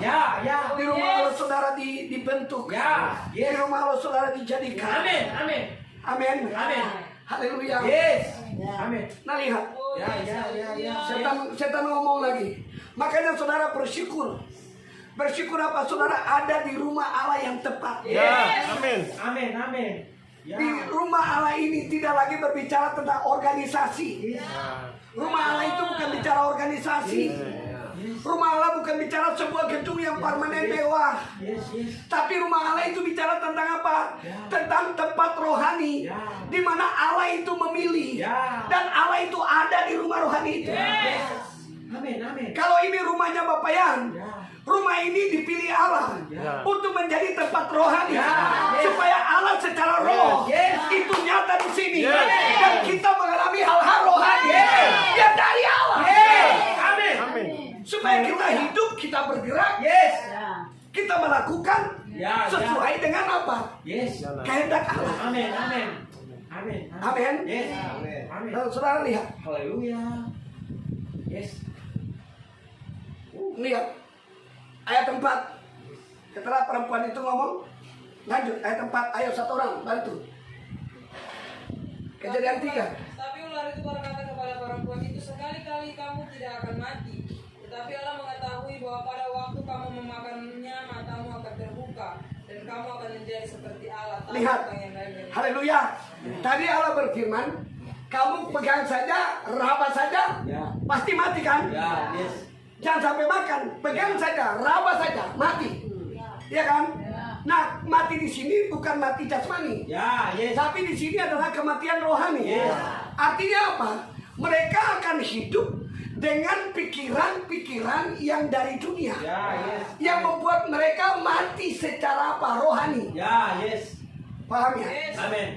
Speaker 4: Di rumah Allah saudara dibentuk. Di rumah Allah saudara dijadikan. Amin. Haleluya. Nah lihat. Setan ngomong lagi. Makanya saudara bersyukur Bersyukur apa saudara ada di rumah Allah yang tepat.
Speaker 2: Yes.
Speaker 6: Amin.
Speaker 2: Amin. Amin. Ya.
Speaker 4: Di rumah Allah ini tidak lagi berbicara tentang organisasi.
Speaker 2: Yes.
Speaker 4: Rumah Allah itu bukan bicara organisasi. Rumah Allah bukan bicara sebuah gedung yang permanen mewah.
Speaker 2: Yes. Yes.
Speaker 4: Tapi rumah Allah itu bicara tentang apa?
Speaker 2: Ya.
Speaker 4: Tentang tempat rohani.
Speaker 2: Ya.
Speaker 4: Di mana Allah itu memilih.
Speaker 2: Ya.
Speaker 4: Dan Allah itu ada di rumah rohani itu.
Speaker 2: Yes. Amin. Amin.
Speaker 4: Kalau ini rumahnya Bapak Yan,
Speaker 2: Ya.
Speaker 4: rumah ini dipilih Allah
Speaker 2: Ya.
Speaker 4: untuk menjadi tempat rohani.
Speaker 2: Ya.
Speaker 4: Supaya Allah secara roh
Speaker 2: Yes.
Speaker 4: itu nyata di sini.
Speaker 6: Yes.
Speaker 4: Dan kita mengalami hal-hal rohani
Speaker 2: Yes.
Speaker 4: yang dari Allah.
Speaker 2: Yes. Amin.
Speaker 6: Amin.
Speaker 4: Supaya kita hidup, kita bergerak,
Speaker 2: Yes.
Speaker 1: Ya.
Speaker 4: kita melakukan
Speaker 2: Ya.
Speaker 4: sesuai dengan apa?
Speaker 2: Yes.
Speaker 4: Kehendak Allah.
Speaker 2: Amin. Amin. Amin.
Speaker 4: Amin.
Speaker 2: Yes.
Speaker 5: Amin.
Speaker 2: Amin.
Speaker 4: Nah, saudara lihat,
Speaker 2: Haleluya. Yes.
Speaker 4: lihat ayat 4. Setelah perempuan itu ngomong, lanjut ayat 4. Ayo satu orang bantu. Kejadian 3.
Speaker 3: Tapi ular itu berkata kepada perempuan itu, sekali-kali kamu tidak akan mati. Tetapi Allah mengetahui bahwa pada waktu kamu memakannya, matamu akan terbuka dan kamu akan menjadi seperti Allah. Tahu
Speaker 4: Lihat.
Speaker 3: apa yang lain dari-
Speaker 4: Haleluya. Tadi Allah berfirman, kamu pegang saja, raba saja,
Speaker 2: Ya.
Speaker 4: pasti mati kan?
Speaker 2: Ya. Yes.
Speaker 4: Jangan sampai makan, pegang saja, raba saja, mati. Iya kan? Nah, mati di sini bukan mati jasmani.
Speaker 2: Ya. Yes.
Speaker 4: Tapi di sini adalah kematian rohani.
Speaker 2: Yes.
Speaker 4: Artinya apa? Mereka akan hidup dengan pikiran-pikiran yang dari dunia.
Speaker 2: Ya. Yes.
Speaker 4: Yang membuat mereka mati secara apa? Rohani.
Speaker 2: Ya. Yes.
Speaker 4: Paham ya?
Speaker 3: Yes.
Speaker 2: Amin.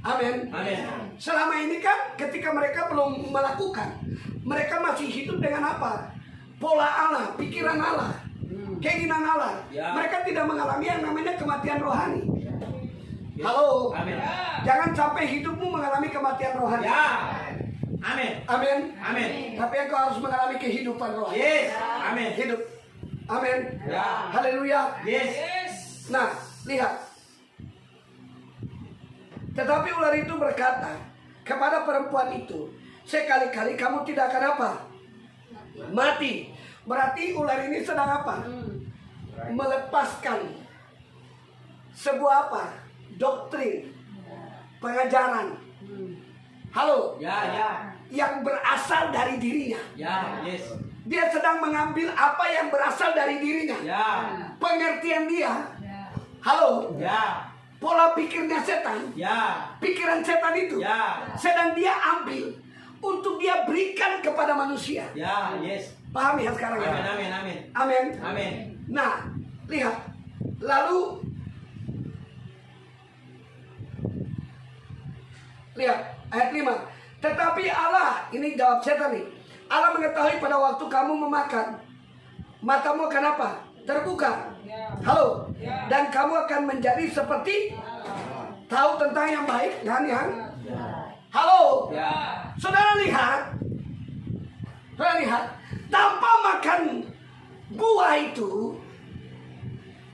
Speaker 4: Amin.
Speaker 2: Amin.
Speaker 4: Selama ini kan ketika mereka belum melakukan, mereka masih hidup dengan apa? Pola Allah, pikiran Allah, keinginan Allah.
Speaker 2: Ya.
Speaker 4: Mereka tidak mengalami yang namanya kematian rohani.
Speaker 2: Yes.
Speaker 4: Halo.
Speaker 2: Amin.
Speaker 4: Jangan sampai hidupmu mengalami kematian rohani.
Speaker 2: Ya. Amin.
Speaker 4: Amin.
Speaker 2: Amin.
Speaker 4: Tapi engkau harus mengalami kehidupan rohani.
Speaker 2: Yes. Amin.
Speaker 4: Hidup. Amin.
Speaker 2: Ya.
Speaker 4: Haleluya.
Speaker 2: Yes.
Speaker 3: Yes.
Speaker 4: Nah, lihat. Tetapi ular itu berkata kepada perempuan itu, sekali-kali kamu tidak akan apa? Mati. Berarti ular ini sedang apa? Melepaskan sebuah apa? Doktrin, pengajaran. Halo,
Speaker 2: Ya. Ya.
Speaker 4: yang berasal dari dirinya.
Speaker 2: Ya. Yes.
Speaker 4: Dia sedang mengambil apa yang berasal dari dirinya.
Speaker 2: Ya.
Speaker 4: Pengertian dia. Halo,
Speaker 2: Ya.
Speaker 4: pola pikirnya setan.
Speaker 2: Ya.
Speaker 4: Pikiran setan itu
Speaker 2: Ya.
Speaker 4: sedang dia ambil untuk dia berikan kepada manusia.
Speaker 2: Ya. Yes.
Speaker 4: Paham ya sekarang ya?
Speaker 2: Amin. Amin. Amin.
Speaker 4: Amin.
Speaker 2: Amin.
Speaker 4: Nah, lihat. Lalu lihat ayat 5. Tetapi Allah, ini jawab setan nih. Allah mengetahui pada waktu kamu memakan, matamu akan apa? Terbuka.
Speaker 3: Ya.
Speaker 4: Halo.
Speaker 3: Ya.
Speaker 4: Dan kamu akan menjadi seperti tahu tentang yang baik dan yang halo.
Speaker 2: Ya.
Speaker 4: Saudara lihat. Saudara lihat, tanpa makan buah itu,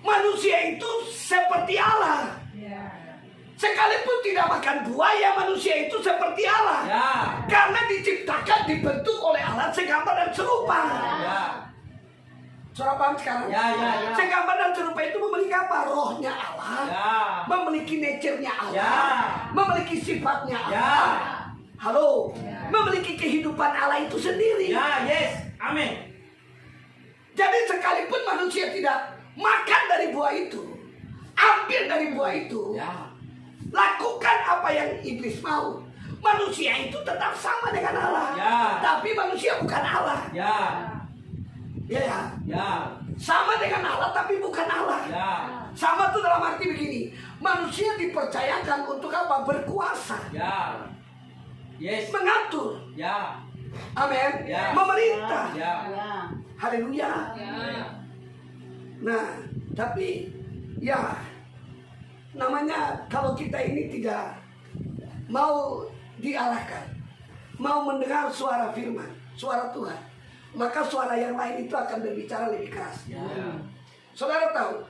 Speaker 4: manusia itu seperti Allah. Sekalipun tidak makan buah, ya manusia itu seperti Allah.
Speaker 2: Ya.
Speaker 4: Karena diciptakan, dibentuk oleh Allah segambar dan serupa.
Speaker 2: Ya.
Speaker 4: Saudara paham sekarang?
Speaker 2: Ya. Ya. Ya.
Speaker 4: Segambar dan serupa itu memiliki apa? Rohnya Allah.
Speaker 2: Ya.
Speaker 4: Memiliki nature-nya Allah.
Speaker 2: Ya.
Speaker 4: Memiliki sifatnya Allah.
Speaker 2: Ya.
Speaker 4: Halo. Memiliki kehidupan Allah itu sendiri.
Speaker 2: Ya. Yes. Amin.
Speaker 4: Jadi sekalipun manusia tidak makan dari buah itu, ambil dari buah itu,
Speaker 2: Ya.
Speaker 4: lakukan apa yang iblis mau, manusia itu tetap sama dengan Allah.
Speaker 2: Ya.
Speaker 4: Tapi manusia bukan Allah.
Speaker 2: Ya.
Speaker 4: Ya.
Speaker 2: Ya.
Speaker 4: Sama dengan Allah tapi bukan Allah.
Speaker 2: Ya.
Speaker 4: Sama itu dalam arti begini, manusia dipercayakan untuk apa? Berkuasa,
Speaker 2: Ya. Yes.
Speaker 4: mengatur,
Speaker 2: Ya.
Speaker 4: amin,
Speaker 2: Ya.
Speaker 4: memerintah.
Speaker 2: Ya.
Speaker 1: Ya.
Speaker 4: Haleluya.
Speaker 3: Ya.
Speaker 4: Nah, tapi ya namanya kalau kita ini tidak mau diarahkan, mau mendengar suara firman, suara Tuhan, maka suara yang lain itu akan berbicara lebih keras.
Speaker 2: Ya.
Speaker 4: Saudara tahu,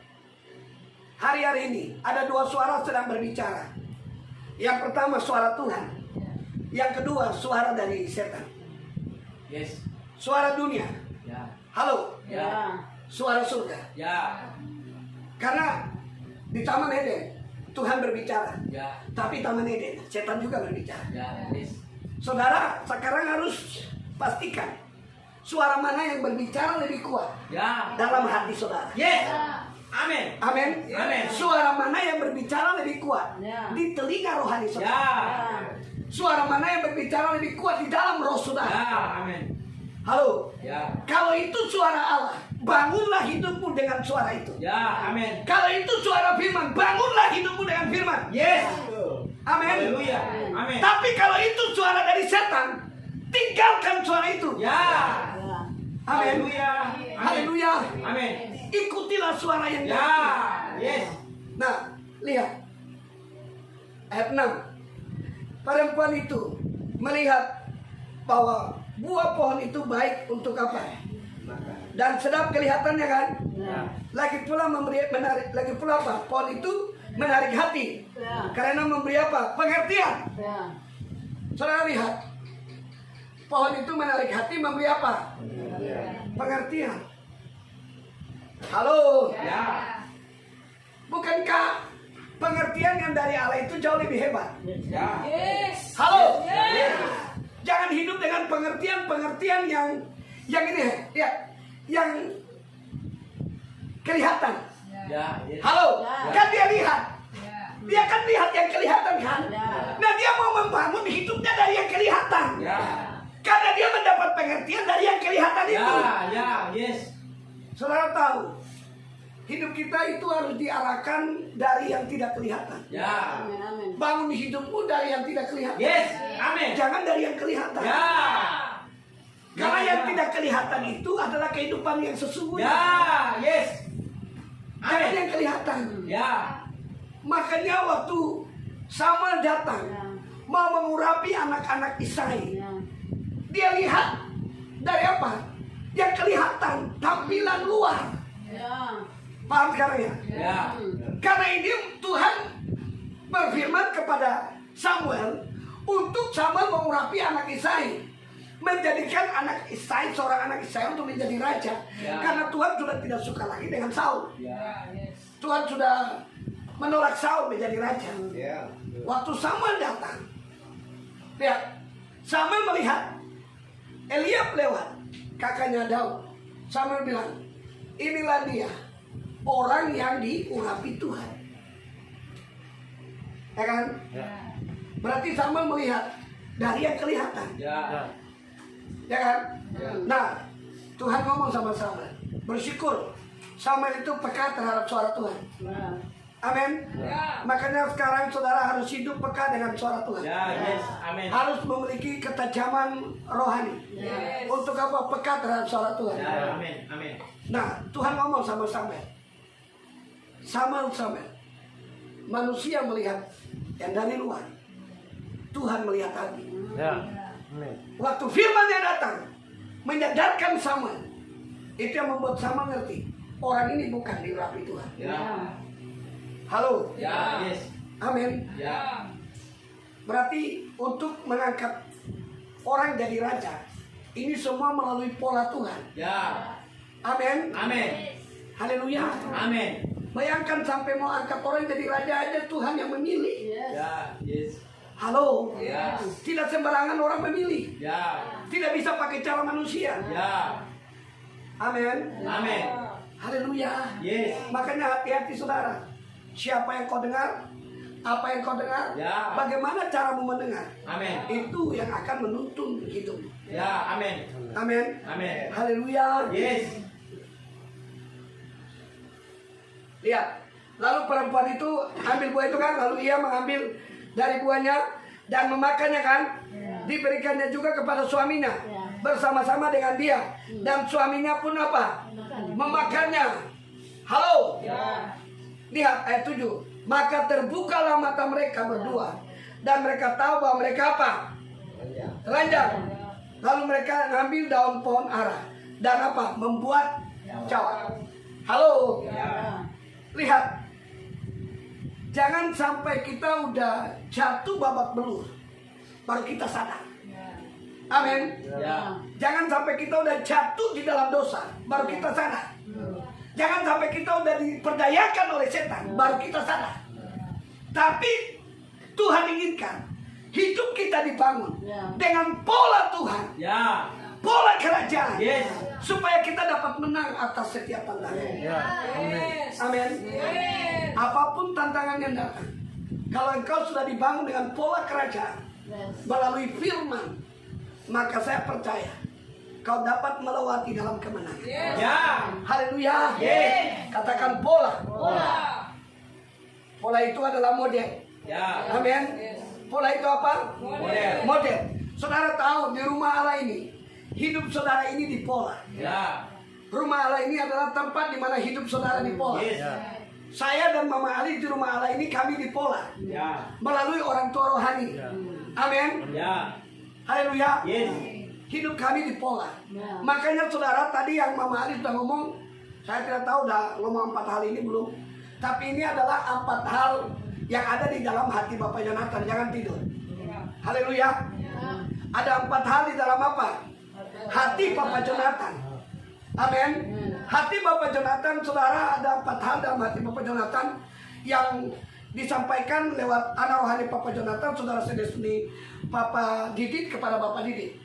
Speaker 4: hari-hari ini ada dua suara sedang berbicara. Yang pertama suara Tuhan, yang kedua suara dari setan,
Speaker 2: Yes.
Speaker 4: suara dunia.
Speaker 2: Ya.
Speaker 4: Halo,
Speaker 1: Ya.
Speaker 4: suara surga.
Speaker 2: Ya.
Speaker 4: Karena di Taman Eden Tuhan berbicara,
Speaker 2: Ya.
Speaker 4: tapi Taman Eden setan juga berbicara.
Speaker 2: Ya. Yes.
Speaker 4: Saudara sekarang harus pastikan suara mana yang berbicara lebih kuat
Speaker 2: Ya.
Speaker 4: dalam hati saudara.
Speaker 2: Yes. Amin.
Speaker 4: Amin.
Speaker 2: Amin.
Speaker 4: Suara mana yang berbicara lebih kuat
Speaker 1: Ya.
Speaker 4: di telinga rohani
Speaker 2: Ya.
Speaker 4: saudara. Suara mana yang berbicara lebih kuat di dalam roh saudara.
Speaker 2: Ya. Amin.
Speaker 4: Halo.
Speaker 2: Ya.
Speaker 4: Kalau itu suara Allah, bangunlah hidupmu dengan suara itu.
Speaker 2: Ya. Amin.
Speaker 4: Kalau itu suara firman, bangunlah hidupmu dengan firman.
Speaker 2: Yes.
Speaker 4: Amin.
Speaker 2: Haleluya. Amin.
Speaker 4: Tapi kalau itu suara dari setan, tinggalkan suara itu.
Speaker 2: Ya.
Speaker 1: Ya.
Speaker 4: Amin.
Speaker 2: Haleluya.
Speaker 4: Haleluya.
Speaker 2: Amin.
Speaker 4: Ikutilah suara yang
Speaker 2: Ya.
Speaker 4: pasti.
Speaker 2: Yes.
Speaker 4: Nah, lihat ayat 6. Perempuan itu melihat bahwa buah pohon itu baik untuk apa?
Speaker 5: Makan.
Speaker 4: Dan sedap kelihatannya kan?
Speaker 1: Ya.
Speaker 4: Lagi pula menarik, lagi pula apa? Pohon itu menarik hati.
Speaker 1: Ya.
Speaker 4: Karena memberi apa? Pengertian.
Speaker 1: Ya.
Speaker 4: Saudara lihat, pohon itu menarik hati, memberi apa? Pengertian. Halo.
Speaker 2: Ya.
Speaker 4: Bukankah pengertian yang dari Allah itu jauh lebih hebat?
Speaker 2: Ya.
Speaker 3: Yes.
Speaker 4: Halo.
Speaker 3: Yes.
Speaker 4: Jangan hidup dengan pengertian yang ini ya, yang kelihatan.
Speaker 2: Ya. Yes.
Speaker 4: Halo.
Speaker 1: Ya.
Speaker 4: Kan dia lihat. Dia kan lihat yang kelihatan kan?
Speaker 1: Ya.
Speaker 4: Nah, dia mau membangun hidupnya dari yang kelihatan.
Speaker 2: Ya.
Speaker 4: Karena dia mendapat pengertian dari yang kelihatan
Speaker 2: Ya.
Speaker 4: itu.
Speaker 2: Ya. Yes.
Speaker 4: Saudara tahu, hidup kita itu harus diarahkan dari yang tidak kelihatan.
Speaker 2: Ya.
Speaker 1: Amin. Amin.
Speaker 4: Bangun hidupmu dari yang tidak kelihatan.
Speaker 2: Yes. Amin.
Speaker 4: Jangan dari yang kelihatan.
Speaker 2: Ya.
Speaker 4: Karena
Speaker 2: Ya.
Speaker 4: yang tidak kelihatan itu adalah kehidupan yang sesungguhnya.
Speaker 2: Ya. Yes.
Speaker 4: Jangan
Speaker 2: Amin.
Speaker 4: yang kelihatan.
Speaker 2: Ya.
Speaker 4: Makanya waktu Samuel datang
Speaker 1: Ya.
Speaker 4: mau mengurapi anak-anak Isai,
Speaker 1: Ya.
Speaker 4: dia lihat dari apa? Yang kelihatan, tampilan luar.
Speaker 1: Ya.
Speaker 4: Paham sekarang ya?
Speaker 2: Ya.
Speaker 4: Karena ini Tuhan berfirman kepada Samuel untuk Samuel mengurapi anak Isai, menjadikan anak Isai, seorang anak Isai untuk menjadi raja.
Speaker 2: Ya.
Speaker 4: Karena Tuhan sudah tidak suka lagi dengan Saul.
Speaker 2: Ya.
Speaker 3: Yes.
Speaker 4: Tuhan sudah menolak Saul menjadi raja.
Speaker 5: Ya.
Speaker 4: Waktu Samuel datang, lihat, Samuel melihat Eliab lewat, kakaknya Daud. Samuel bilang, inilah dia, orang yang diurapi Tuhan. Ya kan? Berarti Samuel melihat dari yang kelihatan.
Speaker 2: Ya.
Speaker 4: Ya kan? Nah, Tuhan ngomong sama Samuel, bersyukur Samuel itu peka terhadap suara Tuhan.
Speaker 1: Ya.
Speaker 4: Amin.
Speaker 3: Ya.
Speaker 4: Makanya sekarang saudara harus hidup peka dengan suara Tuhan.
Speaker 2: Ya. Yes. Amin.
Speaker 4: Harus memiliki ketajaman rohani.
Speaker 3: Yes.
Speaker 4: Untuk apa? Peka terhadap suara Tuhan.
Speaker 2: Ya. Amin. Amin.
Speaker 4: Nah, Tuhan ngomong sama Samuel. Samuel. Manusia melihat yang dari luar. Tuhan melihat hati.
Speaker 2: Ya.
Speaker 4: Waktu firman-Nya datang, menyadarkan Samuel. Itu yang membuat Samuel ngerti. Orang ini bukan diurapi Tuhan.
Speaker 2: Ya.
Speaker 4: Halo.
Speaker 2: Ya. Yes.
Speaker 4: Amin.
Speaker 2: Ya.
Speaker 4: Berarti untuk mengangkat orang jadi raja, ini semua melalui pola Tuhan.
Speaker 2: Ya.
Speaker 4: Amin.
Speaker 2: Amin.
Speaker 4: Haleluya.
Speaker 2: Amin.
Speaker 4: Bayangkan sampai mau angkat orang jadi raja aja Tuhan yang memilih.
Speaker 1: Yes.
Speaker 2: Ya. Yes.
Speaker 4: Halo.
Speaker 2: Ya.
Speaker 4: Tidak sembarangan orang memilih.
Speaker 2: Ya.
Speaker 4: Tidak bisa pakai cara manusia.
Speaker 2: Ya.
Speaker 4: Amin.
Speaker 2: Amin.
Speaker 4: Haleluya.
Speaker 2: Yes.
Speaker 4: Makanya hati-hati saudara. Siapa yang kau dengar? Apa yang kau dengar?
Speaker 2: Ya.
Speaker 4: Bagaimana caramu mendengar?
Speaker 2: Amin.
Speaker 4: Itu yang akan menuntun hidup.
Speaker 2: Ya. Amin.
Speaker 4: Amin.
Speaker 2: Amin.
Speaker 4: Haleluya.
Speaker 2: Yes.
Speaker 4: Lihat. Lalu perempuan itu ambil buah itu kan, lalu ia mengambil dari buahnya dan memakannya kan. Diberikannya juga kepada suaminya bersama-sama dengan dia, dan suaminya pun apa? Memakannya. Halo. Lihat ayat 7. Maka terbukalah mata mereka berdua, dan mereka tahu bahwa mereka apa? Telanjang. Lalu mereka ngambil daun pohon ara dan apa? Membuat cawan. Halo.
Speaker 1: Ya.
Speaker 4: Lihat. Jangan sampai kita udah jatuh babak belur baru kita sadar. Amin.
Speaker 2: Ya.
Speaker 4: Jangan sampai kita udah jatuh di dalam dosa baru kita sadar. Jangan sampai kita udah diperdayakan oleh setan, baru kita sadar. Tapi Tuhan inginkan hidup kita dibangun dengan pola Tuhan, pola kerajaan, supaya kita dapat menang atas setiap tantangan. Amin. Apapun tantangan yang datang, kalau engkau sudah dibangun dengan pola kerajaan melalui firman, maka saya percaya kau dapat melewati dalam kemenangan. Haleluya. Katakan pola. Pola itu adalah model. Amin. Pola itu apa? Model. Saudara tahu di rumah Allah ini, hidup saudara ini di pola. Rumah Allah ini adalah tempat di mana hidup saudara di pola. Saya dan Mama Ali di rumah Allah ini kami di pola. Melalui orang tua rohani. Amin. Haleluya. Hidup kami di pola. Makanya saudara tadi yang Mama Ali sudah ngomong, saya tidak tahu udah ngomong 4 hal ini belum. Tapi ini adalah 4 hal yang ada di dalam hati Bapak Jonathan. Jangan tidur. Haleluya. Ada 4 hal di dalam apa? Hati Bapak Jonathan. Amin. Hati Bapak Jonathan, saudara, ada 4 hal dalam hati Bapak Jonathan yang disampaikan lewat anak rohani Bapak Jonathan, saudara Sedesni, Papa Didit kepada Bapak Didit.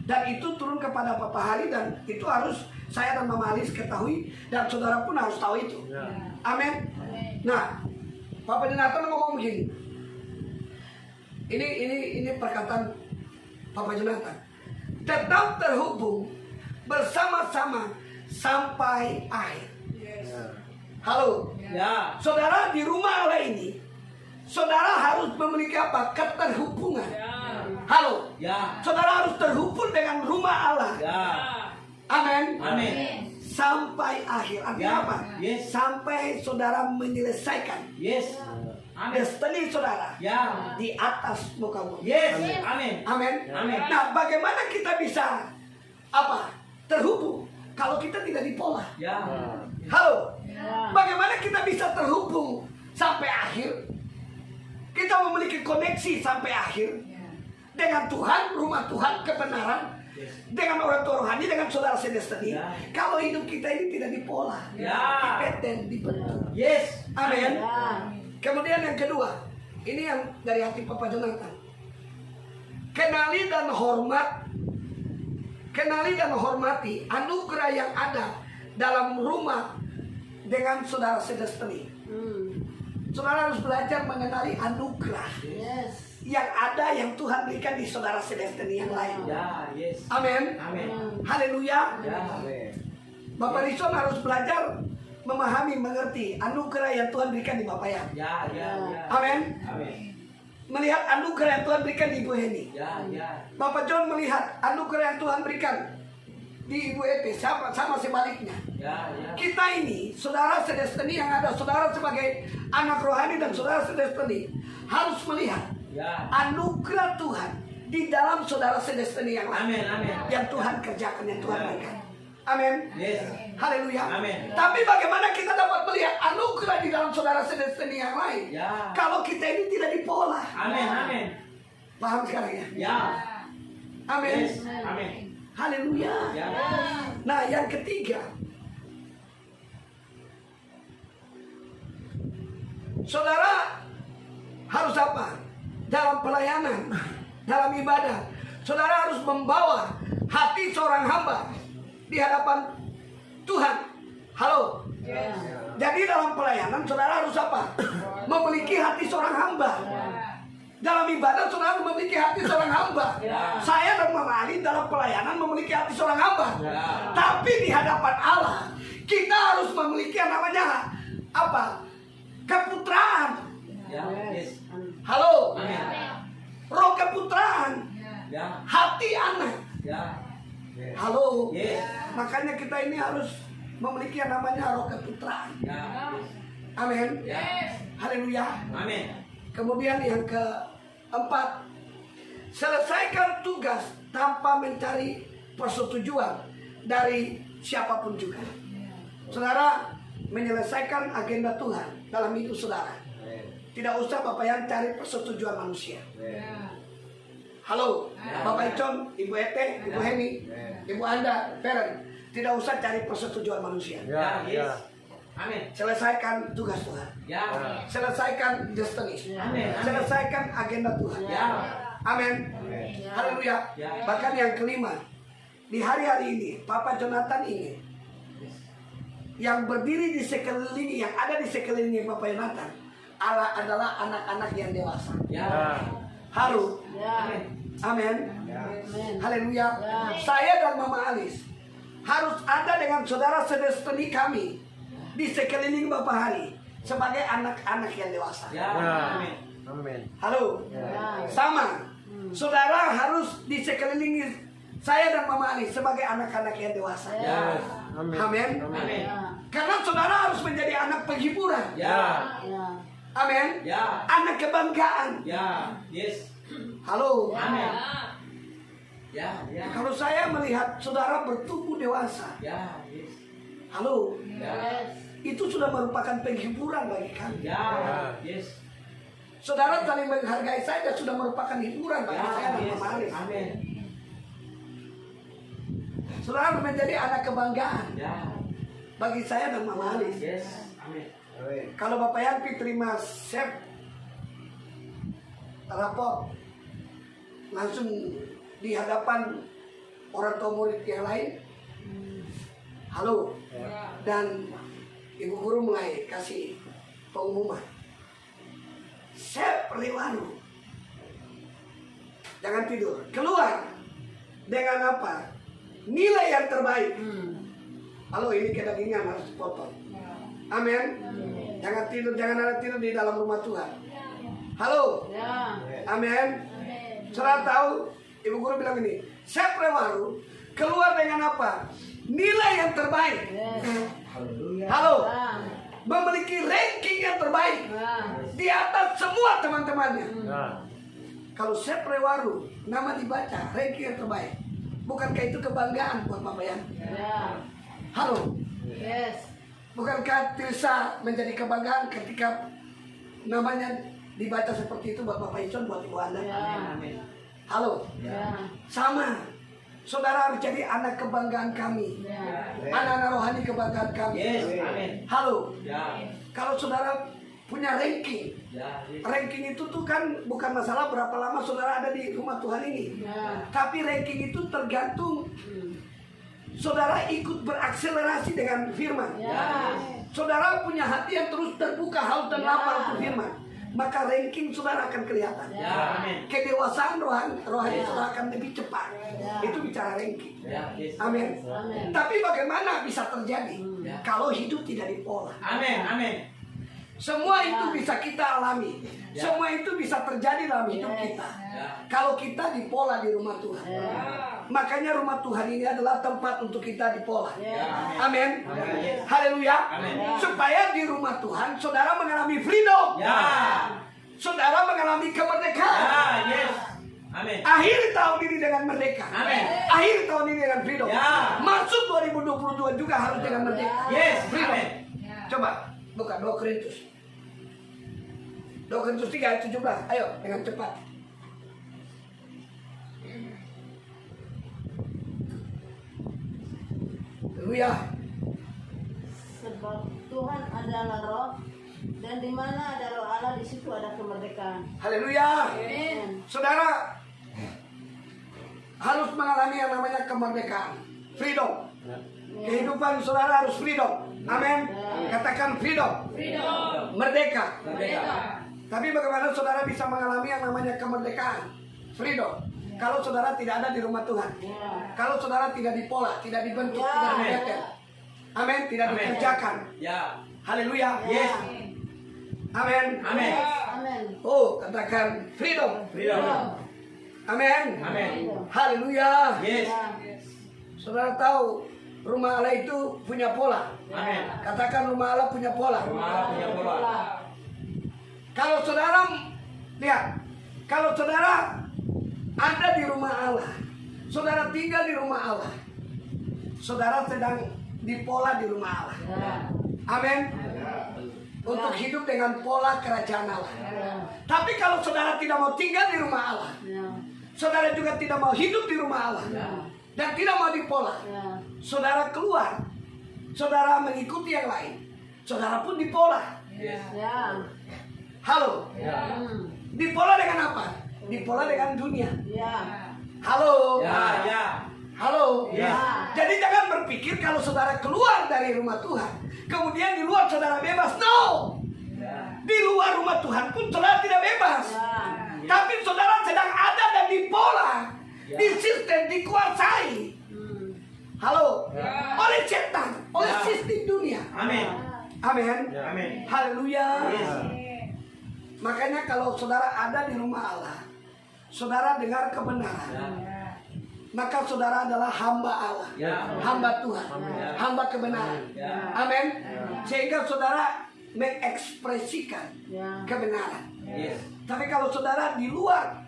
Speaker 4: Dan itu turun kepada Bapak Hari, dan itu harus saya dan Mama Alis ketahui, dan saudara pun harus tahu itu. Amin. Nah, Bapak Jonathan ngomong begini. Ini perkataan Bapak Jonathan. Tetap terhubung bersama-sama sampai akhir. Halo. Saudara di rumah Allah ini, saudara harus memiliki apa? Keterhubungan. Halo. Saudara harus terhubung dengan rumah Allah. Amin. Sampai akhir. Artinya apa? Sampai saudara menyelesaikan destiny saudara di atas muka bumi. Amin. Nah, bagaimana kita bisa apa? Terhubung kalau kita tidak di pola. Halo. Bagaimana kita bisa terhubung sampai akhir? Kita memiliki koneksi sampai akhir dengan Tuhan, rumah Tuhan, kebenaran, dengan orang tua rohani, dengan saudara sedestiny. Kalau hidup kita ini tidak di pola, dipeten, dibentuk. Amin. Kemudian yang kedua, ini yang dari hati Papa Jonathan. Kenali dan hormati anugerah yang ada dalam rumah dengan saudara sedestiny. Saudara harus belajar mengenali anugerah yang ada, yang Tuhan berikan di saudara sedestiny yang lain. Amin. Haleluya. Bapak Rison harus belajar memahami, mengerti anugerah yang Tuhan berikan di Bapak Yan. Amin. Melihat anugerah yang Tuhan berikan di Ibu Heni. Bapak John melihat anugerah yang Tuhan berikan di Ibu Ete, sama sebaliknya. Kita ini, saudara sedestiny yang ada, saudara sebagai anak rohani dan saudara sedestiny harus melihat anugerah Tuhan di dalam saudara sedestiny yang lain. Yang Tuhan kerjakan, yang Tuhan berikan. Amin. Haleluya. Tapi bagaimana kita dapat melihat anugerah di dalam saudara sedestiny yang lain? Kalau kita ini tidak di pola. Paham sekarang ya? Amin. Haleluya. Nah, yang ketiga, saudara harus apa? Dalam pelayanan, dalam ibadah, saudara harus membawa hati seorang hamba di hadapan Tuhan. Halo. Jadi dalam pelayanan saudara harus apa? Memiliki hati seorang hamba. Dalam ibadah saudara memiliki hati seorang hamba. Saya dan Mama Ali dalam pelayanan memiliki hati seorang hamba. Tapi di hadapan Allah kita harus memiliki yang namanya apa? Keputraan. Halo. Roh keputraan. Hati anak. Halo. Makanya kita ini harus memiliki yang namanya roh keputraan. Amin. Haleluya. Kemudian yang keempat, selesaikan tugas tanpa mencari persetujuan dari siapapun juga. Saudara menyelesaikan agenda Tuhan dalam hidup saudara. Tidak usah Bapak yang cari persetujuan manusia. Halo, Bapak Icon, Ibu Ete, Ibu Heni, Ibu Anda, Feren. Tidak usah cari persetujuan manusia.
Speaker 2: Ya, yes. Amin.
Speaker 4: Selesaikan tugas Tuhan.
Speaker 2: Ya.
Speaker 4: Selesaikan destiny.
Speaker 2: Amin.
Speaker 4: Selesaikan agenda Tuhan.
Speaker 2: Ya.
Speaker 4: Amin. Haleluya.
Speaker 2: Ya.
Speaker 4: Bahkan yang kelima, di hari-hari ini Papa Jonathan ingin yang berdiri di sekeliling, yang ada di sekeliling Papa Jonathan Allah adalah anak-anak yang dewasa.
Speaker 2: Ya.
Speaker 4: Halo.
Speaker 1: Ya.
Speaker 4: Amin.
Speaker 1: Amin.
Speaker 4: Haleluya. Saya dan Mama Alis harus ada dengan saudara sedestiny kami di sekeliling Bapak Hari sebagai anak-anak yang dewasa.
Speaker 2: Ya. Amin.
Speaker 5: Amin.
Speaker 4: Halo.
Speaker 1: Ya.
Speaker 4: Sama. Saudara harus di sekeliling saya dan Mama Alis sebagai anak-anak yang dewasa.
Speaker 2: Ya.
Speaker 5: Amin.
Speaker 4: Amin.
Speaker 2: Amin.
Speaker 1: Ya.
Speaker 4: Karena saudara harus menjadi anak penghiburan.
Speaker 2: Ya.
Speaker 1: Ya.
Speaker 4: Amin.
Speaker 2: Ya.
Speaker 4: Anak kebanggaan.
Speaker 2: Ya. Yes.
Speaker 4: Halo.
Speaker 2: Amin. Ya. Ya.
Speaker 4: Kalau saya melihat saudara bertumbuh dewasa.
Speaker 2: Ya. Yes.
Speaker 4: Halo.
Speaker 2: Ya.
Speaker 4: Itu sudah merupakan penghiburan bagi kami.
Speaker 2: Ya. Yes.
Speaker 4: Saudara saling menghargai saya dan sudah merupakan hiburan bagi
Speaker 2: Ya.
Speaker 4: saya dan
Speaker 2: Yes.
Speaker 4: Mama Alis.
Speaker 2: Amin.
Speaker 4: Saudara menjadi anak kebanggaan
Speaker 2: Ya.
Speaker 4: bagi saya dan Mama Alis.
Speaker 2: Yes. Amin.
Speaker 5: Amin.
Speaker 4: Kalau Bapak Yanti terima rapor langsung di hadapan orang tua murid yang lain. Halo. Dan Ibu Guru mulai kasih pengumuman. Sep Riwanu. Jangan tidur. Keluar dengan apa? Nilai yang terbaik. Halo, ini kedagingan harus dipotong. Amin. Jangan tidur, jangan ada tidur di dalam rumah Tuhan. Halo.
Speaker 1: Ya.
Speaker 4: Amin. Saudara tahu, Ibu Guru bilang ini, Sep Riwanu keluar dengan apa? Nilai yang terbaik. Halo.
Speaker 1: Ya.
Speaker 4: Memiliki ranking yang terbaik
Speaker 1: Ya.
Speaker 4: di atas semua teman-temannya.
Speaker 5: Nah.
Speaker 4: Kalau Sep Riwanu nama dibaca ranking yang terbaik, bukankah itu kebanggaan buat Bapak Yan?
Speaker 1: Ya.
Speaker 4: Halo.
Speaker 1: Yes.
Speaker 4: Bukankah Tirsa menjadi kebanggaan ketika namanya dibaca seperti itu buat Bapak Ison, buat Ibu Anda?
Speaker 1: Ya.
Speaker 2: Amin.
Speaker 4: Halo.
Speaker 1: Ya.
Speaker 4: Sama. Saudara harus jadi anak kebanggaan kami.
Speaker 1: Ya.
Speaker 4: Anak-anak rohani kebanggaan kami.
Speaker 2: Yes. Amin.
Speaker 4: Halo.
Speaker 2: Ya.
Speaker 4: Kalau saudara punya ranking,
Speaker 2: Ya. Yes.
Speaker 4: ranking itu tuh kan bukan masalah berapa lama saudara ada di rumah Tuhan ini.
Speaker 1: Ya.
Speaker 4: Tapi ranking itu tergantung saudara ikut berakselerasi dengan firman.
Speaker 1: Ya.
Speaker 4: Saudara punya hati yang terus terbuka, haus dan
Speaker 1: Ya.
Speaker 4: lapar untuk firman. Maka ranking saudara akan kelihatan.
Speaker 2: Ya. Amin.
Speaker 4: Kedewasaan rohani saudara akan lebih cepat.
Speaker 1: Ya.
Speaker 4: Itu bicara ranking.
Speaker 2: Ya. Yes.
Speaker 4: Amin.
Speaker 1: Amin.
Speaker 4: Tapi bagaimana bisa terjadi
Speaker 2: Ya.
Speaker 4: kalau hidup tidak dipola?
Speaker 2: Amin. Amin.
Speaker 4: Semua itu bisa kita alami.
Speaker 2: Ya.
Speaker 4: Semua itu bisa terjadi dalam hidup
Speaker 1: Yes.
Speaker 4: kita.
Speaker 2: Ya.
Speaker 4: Kalau kita dipola di rumah Tuhan.
Speaker 1: Ya.
Speaker 4: Makanya rumah Tuhan ini adalah tempat untuk kita dipola.
Speaker 1: Ya.
Speaker 4: Amin.
Speaker 2: Amin.
Speaker 4: Haleluya.
Speaker 2: Amin.
Speaker 4: Supaya di rumah Tuhan saudara mengalami freedom.
Speaker 2: Ya.
Speaker 4: Saudara mengalami kemerdekaan.
Speaker 2: Ya. Yes. Amin.
Speaker 4: Akhir tahun ini dengan merdeka.
Speaker 2: Amin.
Speaker 4: Akhir tahun ini dengan freedom.
Speaker 2: Ya.
Speaker 4: Masuk 2022 juga harus dengan merdeka.
Speaker 2: Yes.
Speaker 4: Freedom.
Speaker 2: Amin.
Speaker 4: Coba buka 2 Korintus. 2 Korintus 3 ayat 17. Ayo dengan cepat. Haleluya.
Speaker 1: Sebab Tuhan adalah roh, dan di mana ada roh Allah, di situ ada kemerdekaan.
Speaker 4: Haleluya.
Speaker 1: Amin.
Speaker 4: Saudara harus mengalami yang namanya kemerdekaan. Freedom. Kehidupan saudara harus freedom. Amin. Katakan freedom. Merdeka.
Speaker 2: Merdeka.
Speaker 4: Tapi bagaimana saudara bisa mengalami yang namanya kemerdekaan? Freedom. Kalau saudara tidak ada di rumah Tuhan.
Speaker 1: Ya.
Speaker 4: Kalau saudara tidak dipola, tidak dibentuk,
Speaker 1: Ya.
Speaker 4: tidak dibeker. Amin. Tidak
Speaker 2: Amin.
Speaker 4: dikerjakan.
Speaker 2: Ya.
Speaker 4: Haleluya.
Speaker 2: Yes.
Speaker 4: Amin.
Speaker 2: Amin.
Speaker 1: Amin.
Speaker 4: Oh, katakan freedom.
Speaker 2: Freedom.
Speaker 4: Amin.
Speaker 2: Amin.
Speaker 4: Haleluya.
Speaker 2: Yes.
Speaker 4: Saudara tahu rumah Allah itu punya pola.
Speaker 2: Amin.
Speaker 4: Katakan rumah Allah punya pola.
Speaker 2: Rumah Allah punya pola.
Speaker 4: Kalau saudara lihat, kalau saudara ada di rumah Allah, saudara tinggal di rumah Allah, saudara sedang dipola di rumah Allah.
Speaker 1: Ya.
Speaker 4: Amin. Untuk hidup dengan pola kerajaan Allah. Tapi kalau saudara tidak mau tinggal di rumah Allah,
Speaker 1: Ya.
Speaker 4: saudara juga tidak mau hidup di rumah Allah, dan tidak mau dipola,
Speaker 1: Ya.
Speaker 4: saudara keluar, saudara mengikuti yang lain, saudara pun dipola.
Speaker 1: Ya.
Speaker 4: Halo,
Speaker 1: Hmm.
Speaker 4: dipola dengan apa? Dipola dengan dunia.
Speaker 1: Ya.
Speaker 4: Halo,
Speaker 2: Ya, ya.
Speaker 4: halo.
Speaker 2: Ya.
Speaker 4: Jadi jangan berpikir kalau saudara keluar dari rumah Tuhan, kemudian di luar saudara bebas. No, di luar rumah Tuhan pun saudara tidak bebas.
Speaker 1: Ya.
Speaker 4: Tapi saudara sedang ada dan dipola, di sistem, dikuasai.
Speaker 1: Hmm.
Speaker 4: Halo,
Speaker 3: Ya.
Speaker 4: oleh setan, oleh
Speaker 2: Ya.
Speaker 4: sistem dunia.
Speaker 2: Amin.
Speaker 4: Amin.
Speaker 2: Amin.
Speaker 4: Haleluya.
Speaker 2: Yes.
Speaker 4: Makanya kalau saudara ada di rumah Allah, saudara dengar kebenaran, maka saudara adalah hamba Allah,
Speaker 2: Ya.
Speaker 4: hamba Tuhan,
Speaker 2: Ya.
Speaker 4: hamba kebenaran.
Speaker 2: Ya.
Speaker 4: Amin. Sehingga saudara mengekspresikan
Speaker 1: Ya.
Speaker 4: kebenaran.
Speaker 2: Yes.
Speaker 4: Tapi kalau saudara di luar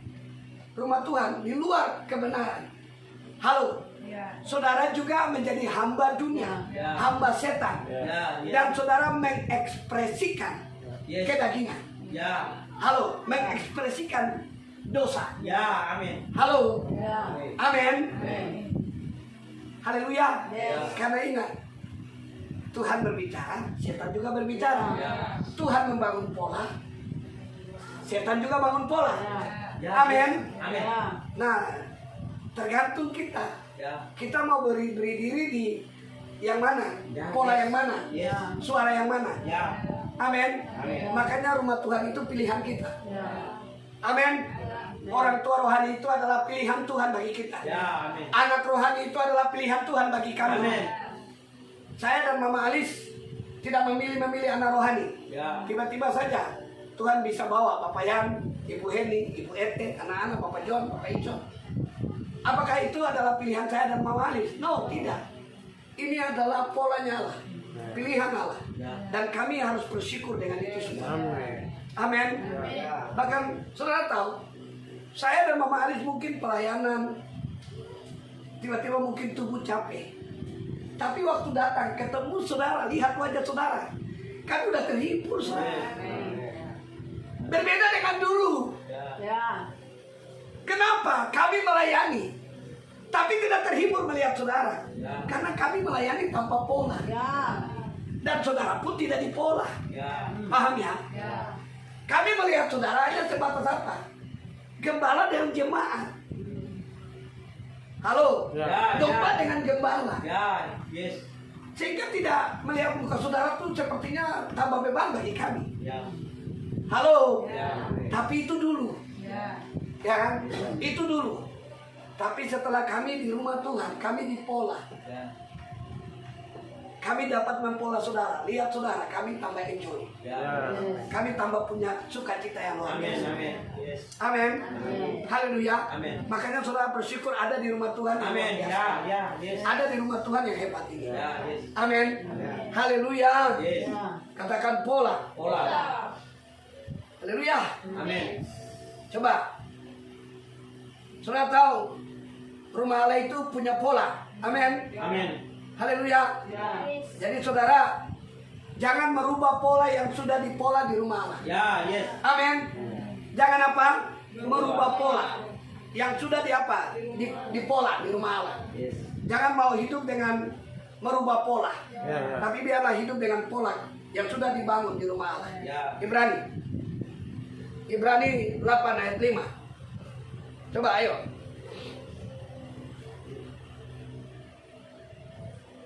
Speaker 4: rumah Tuhan, di luar kebenaran, halo, saudara juga menjadi hamba dunia,
Speaker 2: Ya.
Speaker 4: hamba setan,
Speaker 2: Ya.
Speaker 4: dan saudara mengekspresikan
Speaker 2: Yes.
Speaker 4: kedagingan.
Speaker 2: Ya.
Speaker 4: Halo, mengekspresikan dosa.
Speaker 2: Ya. Amin.
Speaker 4: Halo,
Speaker 1: Ya.
Speaker 4: amin. Haleluya.
Speaker 1: Yes.
Speaker 4: Karena ingat, Tuhan berbicara, setan juga berbicara.
Speaker 2: Ya.
Speaker 4: Tuhan membangun pola, setan juga bangun pola.
Speaker 2: Ya.
Speaker 4: Amin.
Speaker 2: Amin.
Speaker 1: Ya.
Speaker 4: Nah, tergantung kita.
Speaker 2: Ya.
Speaker 4: Kita mau beri diri di yang mana,
Speaker 2: Ya.
Speaker 4: pola yang mana,
Speaker 2: Yes.
Speaker 4: suara yang mana.
Speaker 2: Ya.
Speaker 4: Amin.
Speaker 2: Amin.
Speaker 4: Makanya rumah Tuhan itu pilihan kita.
Speaker 1: Ya.
Speaker 4: Amin. Orang tua rohani itu adalah pilihan Tuhan bagi kita.
Speaker 2: Ya. Amin.
Speaker 4: Anak rohani itu adalah pilihan Tuhan bagi kami.
Speaker 2: Amin.
Speaker 4: Saya dan Mama Alis tidak memilih anak rohani.
Speaker 2: Ya.
Speaker 4: Tiba-tiba saja Tuhan bisa bawa Bapak Yan, Ibu Heni, Ibu Ete, anak-anak, Bapak John, Bapak Icon. Apakah itu adalah pilihan saya dan Mama Alis? No, tidak. Ini adalah polanya Allah, pilihan Allah. Dan kami harus bersyukur dengan itu semua. Amin. Bahkan saudara tahu, saya dan Mama Alis mungkin pelayanan, tiba-tiba mungkin tubuh capek. Tapi waktu datang ketemu saudara, lihat wajah saudara, kan udah terhibur saudara. Berbeda dengan dulu.
Speaker 1: Ya.
Speaker 4: Kenapa? Kami melayani, tapi tidak terhibur melihat saudara. Karena kami melayani tanpa pola.
Speaker 1: Ya.
Speaker 4: Dan saudara pun tidak dipola.
Speaker 2: Ya.
Speaker 4: Paham ya? Kami melihat saudara hanya sebatas apa? Gembala dan jemaat. Halo?
Speaker 2: Ya.
Speaker 4: Domba dengan gembala.
Speaker 2: Ya. Yes.
Speaker 4: Sehingga tidak melihat muka saudara tuh sepertinya tambah beban bagi kami.
Speaker 2: Ya.
Speaker 4: Halo?
Speaker 2: Ya.
Speaker 4: Tapi itu dulu. Ya kan? Itu dulu. Tapi setelah kami di rumah Tuhan, kami dipola.
Speaker 2: Ya.
Speaker 4: Kami dapat mempola saudara. Lihat saudara, kami tambah enjoy.
Speaker 2: Ya.
Speaker 4: Kami tambah punya sukacita yang luar
Speaker 2: Amin.
Speaker 4: biasa.
Speaker 2: Amin. Yes.
Speaker 4: Amin. Haleluya.
Speaker 2: Amin.
Speaker 4: Makanya saudara bersyukur ada di rumah Tuhan yang luar
Speaker 2: Amin.
Speaker 4: biasa.
Speaker 2: Ya. Ya. Yes.
Speaker 4: Ada di rumah Tuhan yang hebat ini.
Speaker 2: Ya. Yes.
Speaker 4: Amin. Haleluya.
Speaker 2: Yes.
Speaker 1: Ya.
Speaker 4: Katakan pola.
Speaker 2: Pola.
Speaker 4: Haleluya.
Speaker 2: Amin.
Speaker 4: Coba. Saudara tahu rumah Allah itu punya pola. Amin.
Speaker 2: Amin.
Speaker 4: Haleluya. Jadi saudara jangan merubah pola yang sudah dipola di rumah Allah.
Speaker 2: Ya. Yes.
Speaker 4: Amin. Jangan apa? Merubah pola yang sudah dipola di rumah Allah.
Speaker 2: Yes.
Speaker 4: Jangan mau hidup dengan merubah pola. Tapi biarlah hidup dengan pola yang sudah dibangun di rumah Allah.
Speaker 2: Ya.
Speaker 4: Ibrani 8 ayat 5. Coba ayo.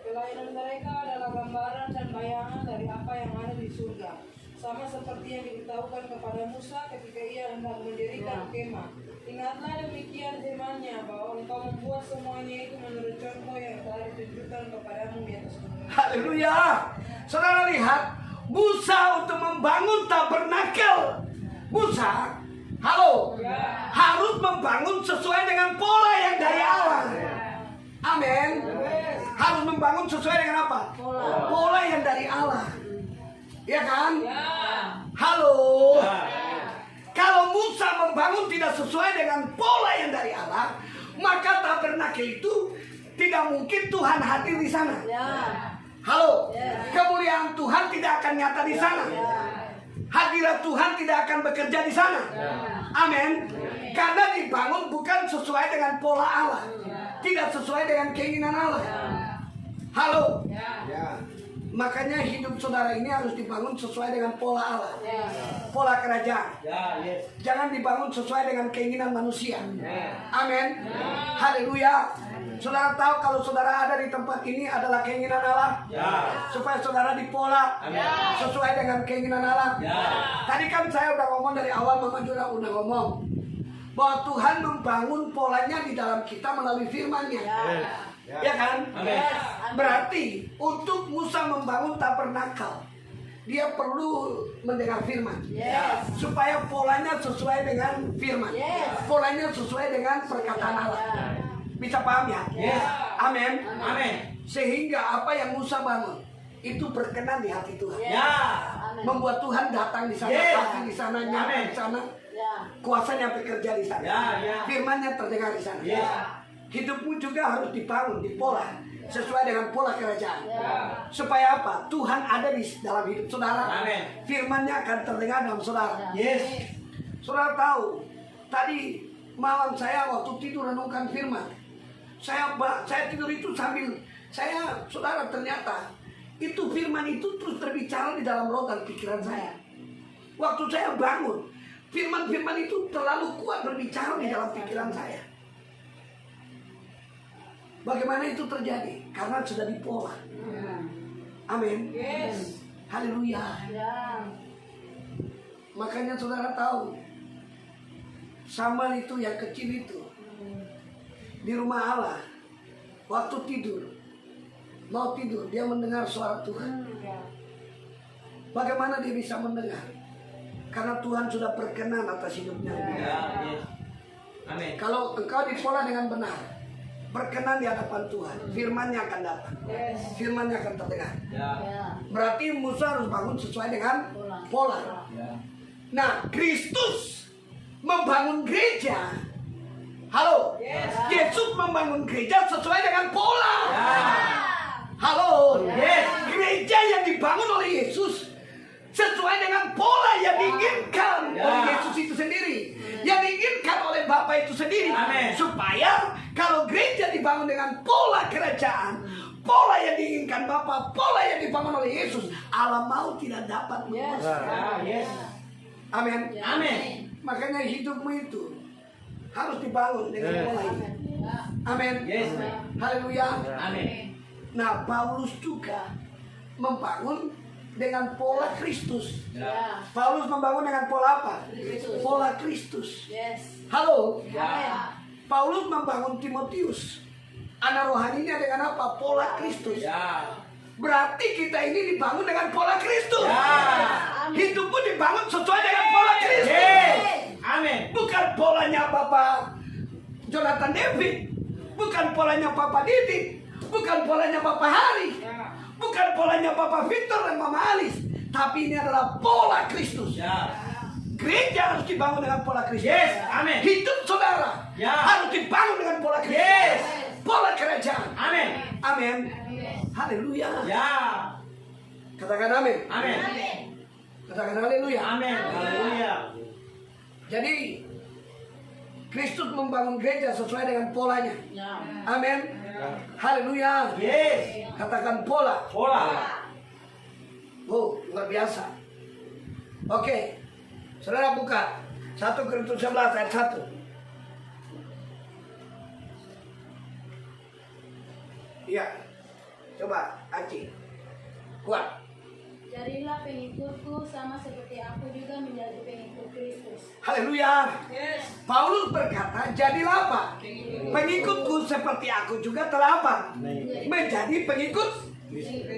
Speaker 3: Pelayanan mereka adalah gambaran dan bayangan dari apa yang ada di surga. Sama seperti yang diberitahukan kepada Musa ketika ia hendak mendirikan kemah. Ingatlah demikian firman-Nya bahwa engkau membuat semuanya itu menurut contoh yang telah ditunjukkan kepadamu di atas gunung.
Speaker 4: Haleluya. Saudara lihat Musa untuk membangun tabernakel. Musa, halo, harus membangun sesuai dengan pola yang dari Allah. Amin. Harus membangun sesuai dengan apa? Pola yang dari Allah. Ya kan? Halo. Kalau Musa membangun tidak sesuai dengan pola yang dari Allah, maka tabernakel itu tidak mungkin Tuhan hadir di sana. Halo. Kemuliaan Tuhan tidak akan nyata di sana. Hadirat Tuhan tidak akan bekerja di sana. Amin. Karena dibangun bukan sesuai dengan pola Allah. Tidak sesuai dengan keinginan Allah. Halo.
Speaker 5: Ya.
Speaker 4: Makanya hidup saudara ini harus dibangun sesuai dengan pola Allah.
Speaker 1: Ya.
Speaker 4: Pola kerajaan.
Speaker 2: Ya, yes.
Speaker 4: Jangan dibangun sesuai dengan keinginan manusia.
Speaker 2: Ya.
Speaker 4: Amin. Haleluya. Saudara tahu kalau saudara ada di tempat ini adalah keinginan Allah.
Speaker 2: Ya.
Speaker 4: Supaya saudara dipola
Speaker 2: Amin.
Speaker 4: sesuai dengan keinginan Allah.
Speaker 2: Ya.
Speaker 4: Tadi kan saya udah ngomong dari awal, Mama juga udah ngomong bahwa Tuhan membangun polanya di dalam kita melalui firman-Nya. Ya kan?
Speaker 2: Amin.
Speaker 4: Berarti untuk Musa membangun tabernakel, dia perlu mendengar firman.
Speaker 1: Yes.
Speaker 4: Supaya polanya sesuai dengan firman.
Speaker 1: Yes.
Speaker 4: Polanya sesuai dengan perkataan Allah. Bisa paham ya?
Speaker 2: Yes.
Speaker 4: Amin.
Speaker 2: Amin.
Speaker 4: Sehingga apa yang Musa bangun itu berkenan di hati Tuhan.
Speaker 2: Ya.
Speaker 1: Amin.
Speaker 4: Membuat Tuhan datang di sana,
Speaker 2: Yes.
Speaker 4: pasti di sana, nyata
Speaker 2: Amin.
Speaker 4: di sana,
Speaker 1: Ya.
Speaker 4: kuasanya bekerja di sana.
Speaker 2: Ya, ya.
Speaker 4: Firman-Nya terdengar di sana.
Speaker 2: Yes.
Speaker 4: Hidupmu juga harus dibangun, dipola sesuai dengan pola kerajaan.
Speaker 1: Ya.
Speaker 4: Supaya apa? Tuhan ada di dalam hidup saudara.
Speaker 2: Amin.
Speaker 4: Firman-Nya akan terdengar dalam saudara.
Speaker 2: Yes.
Speaker 4: Saudara tahu, tadi malam saya waktu tidur renungkan firman. Saya tidur itu sambil saudara ternyata itu firman itu terus berbicara di dalam roh dan pikiran saya. Waktu saya bangun, firman-firman itu terlalu kuat berbicara di dalam pikiran saya. Bagaimana itu terjadi? Karena sudah dipola. Amin.
Speaker 3: Yes.
Speaker 4: Haleluya.
Speaker 1: Ya.
Speaker 4: Makanya saudara tahu, Samuel itu yang kecil itu di rumah Allah, waktu mau tidur dia mendengar suara Tuhan. Bagaimana dia bisa mendengar? Karena Tuhan sudah berkenan atas hidupnya.
Speaker 2: Ya, yes. Amin.
Speaker 4: Kalau engkau dipola dengan benar, berkenan di hadapan Tuhan, firman-Nya akan datang. Firman-Nya akan terdengar.
Speaker 2: Ya.
Speaker 1: Ya.
Speaker 4: Berarti Musa harus bangun sesuai dengan pola.
Speaker 2: Ya.
Speaker 4: Nah, Kristus membangun gereja. Halo.
Speaker 3: Yes.
Speaker 4: Yesus membangun gereja sesuai dengan pola.
Speaker 2: Ya.
Speaker 4: Halo.
Speaker 2: Yes.
Speaker 4: Gereja yang dibangun oleh Yesus sesuai dengan pola yang diinginkan
Speaker 2: Ya.
Speaker 4: oleh Yesus itu sendiri, yang diinginkan oleh Bapa itu sendiri.
Speaker 2: Amin.
Speaker 4: Supaya kalau gereja dibangun dengan pola kerajaan, pola yang diinginkan Bapa, pola yang dibangun oleh Yesus, Allah mau tidak dapat
Speaker 1: Yes.
Speaker 4: menguasai.
Speaker 2: Ya, yes.
Speaker 4: Amin.
Speaker 2: Amin.
Speaker 4: Makanya hidupmu itu harus dibangun dengan pola ini. Amin.
Speaker 2: Yes.
Speaker 4: Haleluya.
Speaker 2: Amin.
Speaker 4: Nah, Paulus juga membangun dengan pola Kristus.
Speaker 1: Ya.
Speaker 4: Paulus membangun dengan pola apa?
Speaker 1: Kristus.
Speaker 4: Pola Kristus.
Speaker 1: Yes.
Speaker 4: Halo.
Speaker 2: Ya.
Speaker 4: Paulus membangun Timotius, anak rohaninya dengan apa? Pola Kristus.
Speaker 2: Ya.
Speaker 4: Berarti kita ini dibangun dengan pola Kristus.
Speaker 2: Ya.
Speaker 4: Hidupmu dibangun sesuai dengan pola Kristus.
Speaker 2: Yes. Amin.
Speaker 4: Bukan polanya Bapak Jonathan David, bukan polanya Papa Didi, bukan polanya Papa Hari, bukan polanya Papa Victor dan Mama Alice, tapi ini adalah pola Kristus.
Speaker 2: Ya.
Speaker 4: Gereja harus dibangun dengan pola Kristus.
Speaker 2: Yes. Amin.
Speaker 4: Hidup saudara
Speaker 2: Ya.
Speaker 4: harus dibangun dengan pola Kristus.
Speaker 2: Yes.
Speaker 4: Pola kerajaan.
Speaker 2: Amin.
Speaker 4: Amin. Haleluya.
Speaker 2: Ya.
Speaker 4: Katakan amin.
Speaker 2: Amin.
Speaker 4: Katakan haleluya.
Speaker 2: Amin. Haleluya.
Speaker 4: Jadi Kristus membangun gereja sesuai dengan polanya.
Speaker 1: Ya.
Speaker 4: Amin. Haleluya.
Speaker 2: Yes.
Speaker 4: Katakan pola.
Speaker 2: Pola.
Speaker 4: Oh, luar biasa. Oke. Saudara buka 1 Korintus 11 ayat 1. Iya. Coba Aci. Kuat.
Speaker 6: Jadilah pengikutku sama seperti aku juga menjadi pengikut Kristus.
Speaker 4: Haleluya.
Speaker 3: Yes.
Speaker 4: Paulus berkata, jadilah apa? Pengikutku seperti aku juga telah apa? Menjadi pengikut.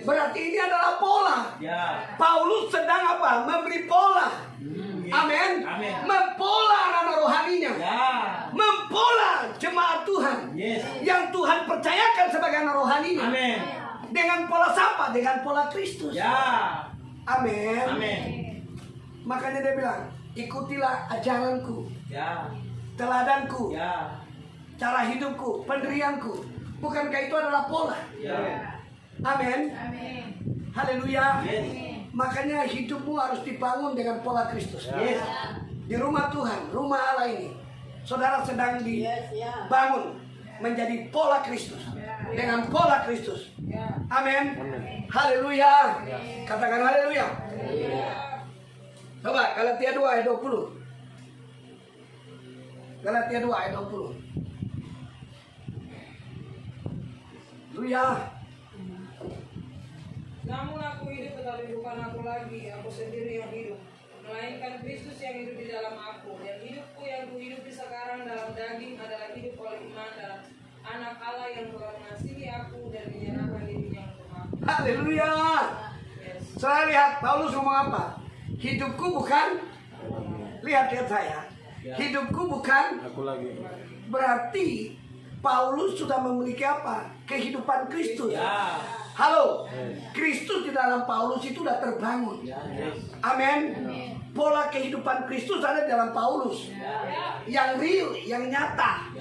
Speaker 4: Berarti ini adalah pola.
Speaker 2: Ya.
Speaker 4: Paulus sedang apa? Memberi pola. Amin.
Speaker 2: Amin.
Speaker 4: Mempola anak rohaninya.
Speaker 2: Ya.
Speaker 4: Mempola jemaat Tuhan.
Speaker 2: Yes.
Speaker 4: Yang Tuhan percayakan sebagai anak rohaninya.
Speaker 2: Amin.
Speaker 4: Dengan pola siapa? Dengan pola Kristus.
Speaker 2: Ya.
Speaker 4: Amin.
Speaker 2: Amin.
Speaker 4: Makanya dia bilang, ikutilah ajaranku,
Speaker 2: Ya.
Speaker 4: teladanku,
Speaker 2: Ya.
Speaker 4: cara hidupku, pendirianku. Bukankah itu adalah pola?
Speaker 2: Ya.
Speaker 4: Amin.
Speaker 6: Amin.
Speaker 4: Haleluya.
Speaker 2: Yes.
Speaker 4: Makanya hidupmu harus dibangun dengan pola Kristus.
Speaker 2: Yes.
Speaker 4: Di rumah Tuhan, rumah Allah ini, saudara sedang
Speaker 1: Yes. Ya.
Speaker 4: dibangun menjadi pola Kristus. dengan pola Kristus.
Speaker 3: Ya.
Speaker 4: Amin. Haleluya. Katakan haleluya. Coba Galatia 2 ayat 20. Galatia 2 ayat 20. Haleluya.
Speaker 3: Namun aku hidup tetapi bukan aku lagi, aku sendiri yang hidup, melainkan Kristus yang hidup di dalam aku. Dan hidupku yang kuhidupi sekarang dalam daging adalah hidup oleh iman dalam Anak Allah yang telah mengasihi aku dan menyerahkan dirinya untuk aku.
Speaker 4: Haleluya.
Speaker 3: Yes.
Speaker 4: Saya lihat Paulus ngomong apa? Hidupku bukan, lihat saya. Hidupku bukan.
Speaker 2: Aku lagi.
Speaker 4: Berarti Paulus sudah memiliki apa? Kehidupan Kristus.
Speaker 2: Ya.
Speaker 4: Halo, Kristus di dalam Paulus itu sudah terbangun. Amin. Pola kehidupan Kristus ada di dalam Paulus. Yang real, yang nyata.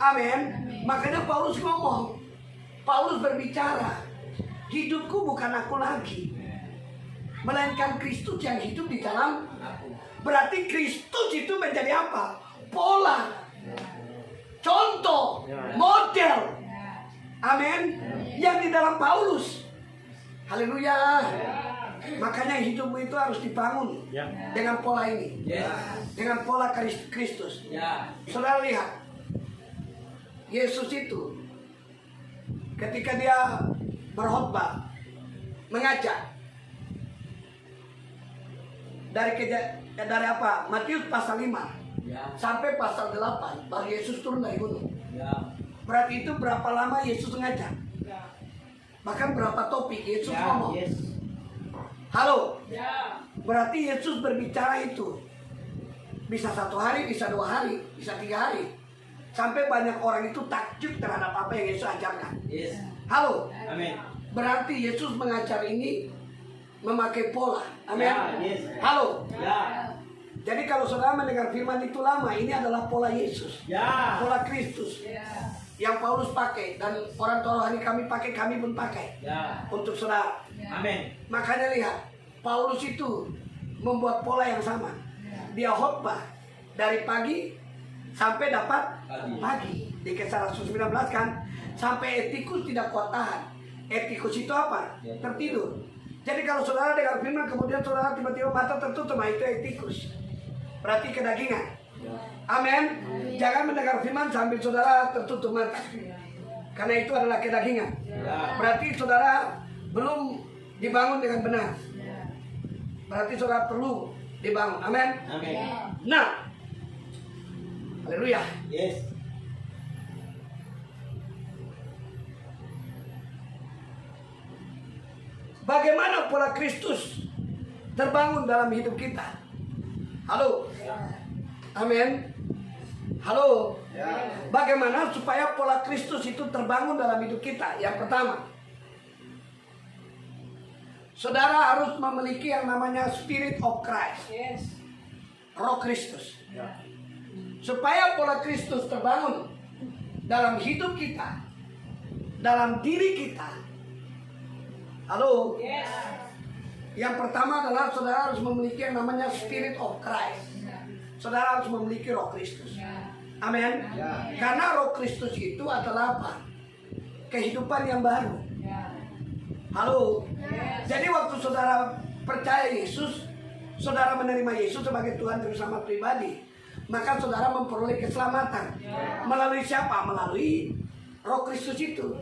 Speaker 4: Amin. Makanya Paulus ngomong. Paulus berbicara. Hidupku bukan aku lagi, melainkan Kristus yang hidup di dalam. Berarti Kristus itu menjadi apa? Pola, contoh, model. Amin. Yang di dalam Paulus. Haleluya. Makanya hidupmu itu harus dibangun dengan pola ini. Dengan pola Kristus. Saudara lihat, Yesus itu ketika dia berkhotbah, mengajak, dari apa? Matius pasal 5 sampai pasal 8 baru Yesus turun dari gunung. Berarti itu berapa lama Yesus mengajar? Bahkan berapa topik Yesus ngomong? Halo? Berarti Yesus berbicara itu bisa 1 hari, bisa 2 hari, bisa 3 hari. Sampai banyak orang itu takjub terhadap apa yang Yesus ajarkan. Halo?
Speaker 2: Amin.
Speaker 4: Berarti Yesus mengajar ini memakai pola. Amin. Halo? Jadi kalau saudara mendengar firman itu lama, ini adalah pola Yesus. Pola Kristus. Yang Paulus pakai dan orang tua rohani kami pakai, kami pun pakai untuk saudara.
Speaker 2: Amin.
Speaker 4: Makanya lihat, Paulus itu membuat pola yang sama. Dia khotbah dari pagi sampai dapat pagi. Di Kisah 19 kan, sampai Etikus tidak kuat tahan. Etikus itu apa? Tertidur. Jadi kalau saudara dengar firman kemudian saudara tiba-tiba mata tertutup, nah itu Etikus. Berarti kedagingan. Amin. Jangan mendengar firman sambil saudara tertutup mata. Karena itu adalah kedagingan. Berarti saudara belum dibangun dengan benar. Berarti saudara perlu dibangun. Amin. Nah, haleluya. Bagaimana pola Kristus terbangun dalam hidup kita? Halo. Amin. Halo. Bagaimana supaya pola Kristus itu terbangun dalam hidup kita? Yang pertama, saudara harus memiliki yang namanya Spirit of Christ. Roh Kristus. Supaya pola Kristus terbangun dalam hidup kita, dalam diri kita. Halo. Yang pertama adalah saudara harus memiliki yang namanya Spirit of Christ. Saudara harus memiliki Roh Kristus. Amin. Karena Roh Kristus itu adalah apa? Kehidupan yang baru. Halo. Jadi waktu saudara percaya Yesus, saudara menerima Yesus sebagai Tuhan dan Selamat pribadi, maka saudara memperoleh keselamatan. Melalui siapa? Melalui Roh Kristus itu.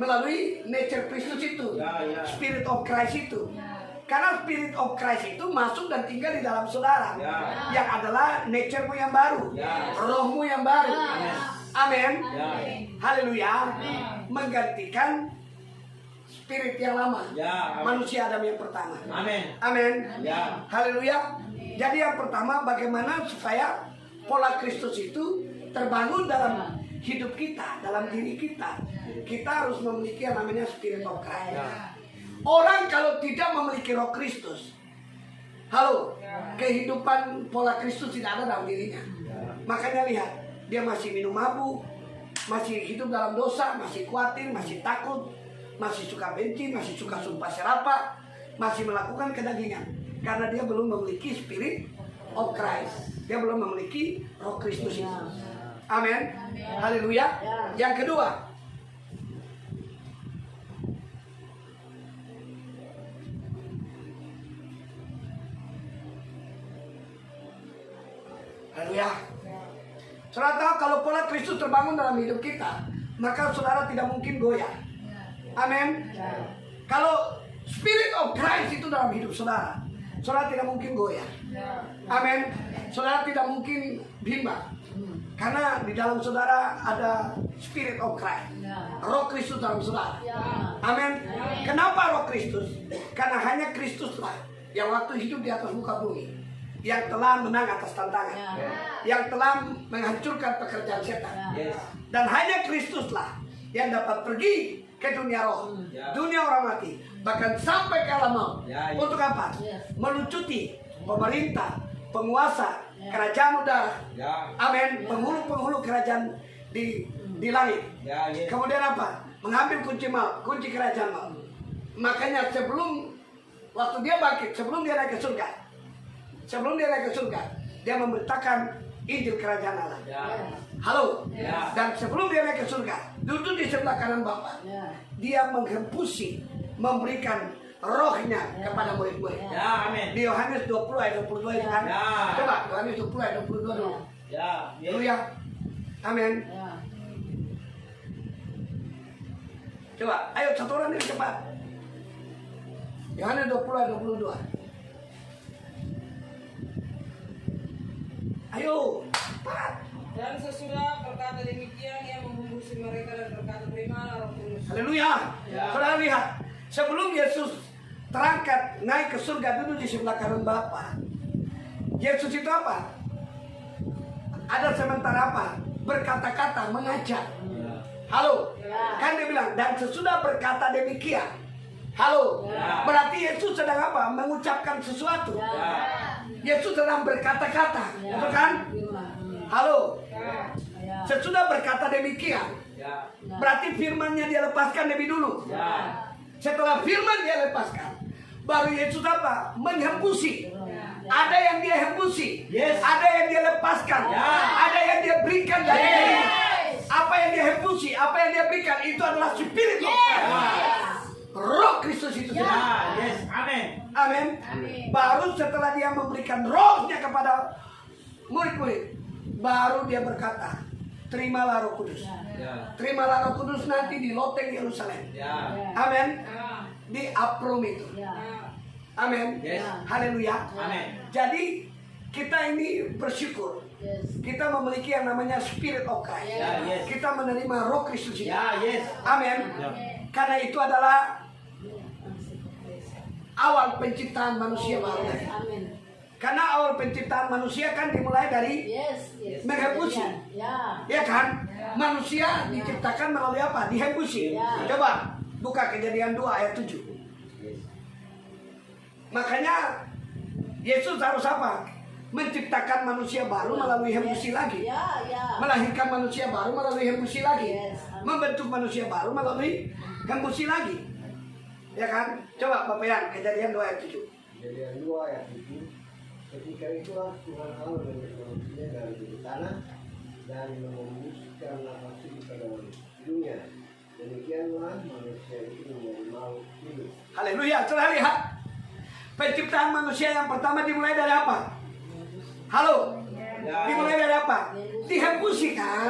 Speaker 4: Melalui nature Kristus itu. Spirit of Christ itu. Karena Spirit of Christ itu masuk dan tinggal di dalam saudara. Yang adalah nature-mu yang baru. Rohmu yang baru. Amin. Haleluya. Menggantikan spirit yang lama. Manusia Adam yang pertama. Amin. Haleluya. Jadi yang pertama, bagaimana supaya pola Kristus itu terbangun dalam hidup kita, dalam diri kita. Kita harus memiliki yang namanya Spirit of Christ. Orang kalau tidak memiliki Roh Kristus, halo, kehidupan pola Kristus tidak ada dalam dirinya. Makanya lihat, dia masih minum mabuk, masih hidup dalam dosa, masih khawatir, masih takut, masih suka benci, masih suka sumpah serapah, masih melakukan kedagingan. Karena dia belum memiliki Spirit of Christ. Dia belum memiliki Roh Kristus itu. Amin. Haleluya. Yang kedua, Haleluya. Saudara tahu kalau pola Kristus terbangun dalam hidup kita, maka saudara tidak mungkin goyah. Amin. Kalau Spirit of Christ itu dalam hidup saudara, saudara tidak mungkin goyah. Amin. Saudara tidak mungkin bimbang. Karena di dalam saudara ada Spirit of Christ. Roh Kristus dalam saudara. Amin. Kenapa Roh Kristus? Karena hanya Kristuslah yang waktu hidup di atas muka bumi, yang telah menang atas tantangan, yang telah menghancurkan pekerjaan setan. Dan hanya Kristuslah yang dapat pergi ke dunia roh, dunia orang mati, bahkan sampai ke alam maut. Untuk apa? Melucuti pemerintah, penguasa, kerajaan udara. Amin. Penghulu-penghulu kerajaan di langit. Kemudian apa? Mengambil kunci maut, kunci kerajaan maut. Makanya sebelum waktu dia bangkit, sebelum dia naik ke surga, dia memberitakan Injil kerajaan Allah. Halo. Dan sebelum dia naik ke surga, duduk di sebelah kanan Bapa, dia menghembusi, memberikan rohnya kepada murid-murid. Di Yohanes 20 ayat 22 itu kan. Coba Yohanes 20 ayat 22 dulu. Haleluya. Amin. Coba, ayo satu orang yang cepat. Yohanes 20 ayat 22. Ayo, cepat.
Speaker 3: Dan sesudah berkata demikian, ia menghembusi mereka dan berkata, terimalah Roh Kudus.
Speaker 4: Haleluya. Saudara lihat, sebelum Yesus terangkat naik ke surga, duduk di sebelah kanan Bapa, Yesus itu apa? Ada sementara apa? Berkata-kata, mengajar. Halo. Kan dia bilang, dan sesudah berkata demikian. Halo. Berarti Yesus sedang apa? Mengucapkan sesuatu. Yesus sedang berkata-kata. Betul kan? Halo. Sesudah berkata demikian, berarti firman-Nya dia lepaskan lebih dulu. Setelah firman dia lepaskan, baru Yesus apa? Menghembusi. Ada yang dia hembusi, ada yang dia lepaskan, ada yang dia berikan dari dirinya. Apa yang dia hembusi, apa yang dia berikan, itu adalah Spirit of Christ. Roh Kristus itu.
Speaker 2: Amin.
Speaker 4: Amin. Baru setelah dia memberikan rohnya kepada murid-murid, baru dia berkata, terimalah Roh Kudus. Terimalah Roh Kudus nanti di loteng Yerusalem. Amin. Di Aprum itu. Amin. Haleluya. Jadi kita ini bersyukur. Kita memiliki yang namanya Spirit of Christ. Kita menerima Roh Kristus itu. Amin. Karena itu adalah awal penciptaan manusia baru. Karena awal penciptaan manusia kan dimulai dari menghembusi. Ya kan? Manusia diciptakan melalui apa? Dihembusi. Coba buka Kejadian 2 ayat 7. Makanya Yesus harus apa? Menciptakan manusia baru melalui hembusi lagi. Melahirkan manusia baru melalui hembusi lagi. Membentuk manusia baru melalui hembusi lagi. Ya kan? Coba Bapak Yan, Kejadian 2 ayat 7.
Speaker 5: Kejadian 2 ayat 7. Ketika itulah Tuhan Allah membentuk manusia dari tanah dan mengembuskan nafas hidup pada hidungnya. Demikianlah manusia itu menjadi makhluk hidup.
Speaker 4: Haleluya. Saudara lihat, penciptaan manusia yang pertama dimulai dari apa? Halo. Dimulai dari apa? Dihembusi kan?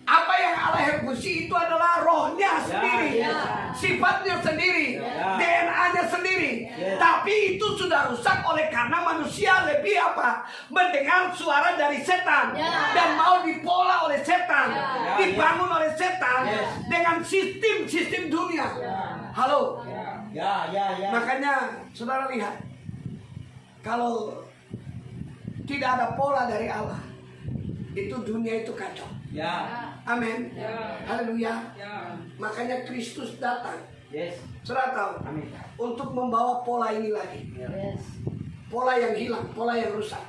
Speaker 4: Apa yang Allah hembusi itu adalah rohnya sendiri, sifatnya sendiri, DNA-nya sendiri. Tapi itu sudah rusak oleh karena manusia lebih apa? Mendengar suara dari setan dan mau dipola oleh setan, dibangun oleh setan dengan sistem dunia. Halo. Makanya saudara lihat, kalau tidak ada pola dari Allah, itu dunia itu kacau. Amin. Haleluya. Makanya Kristus datang. Saudara tahu, untuk membawa pola ini lagi. Pola yang hilang, pola yang rusak.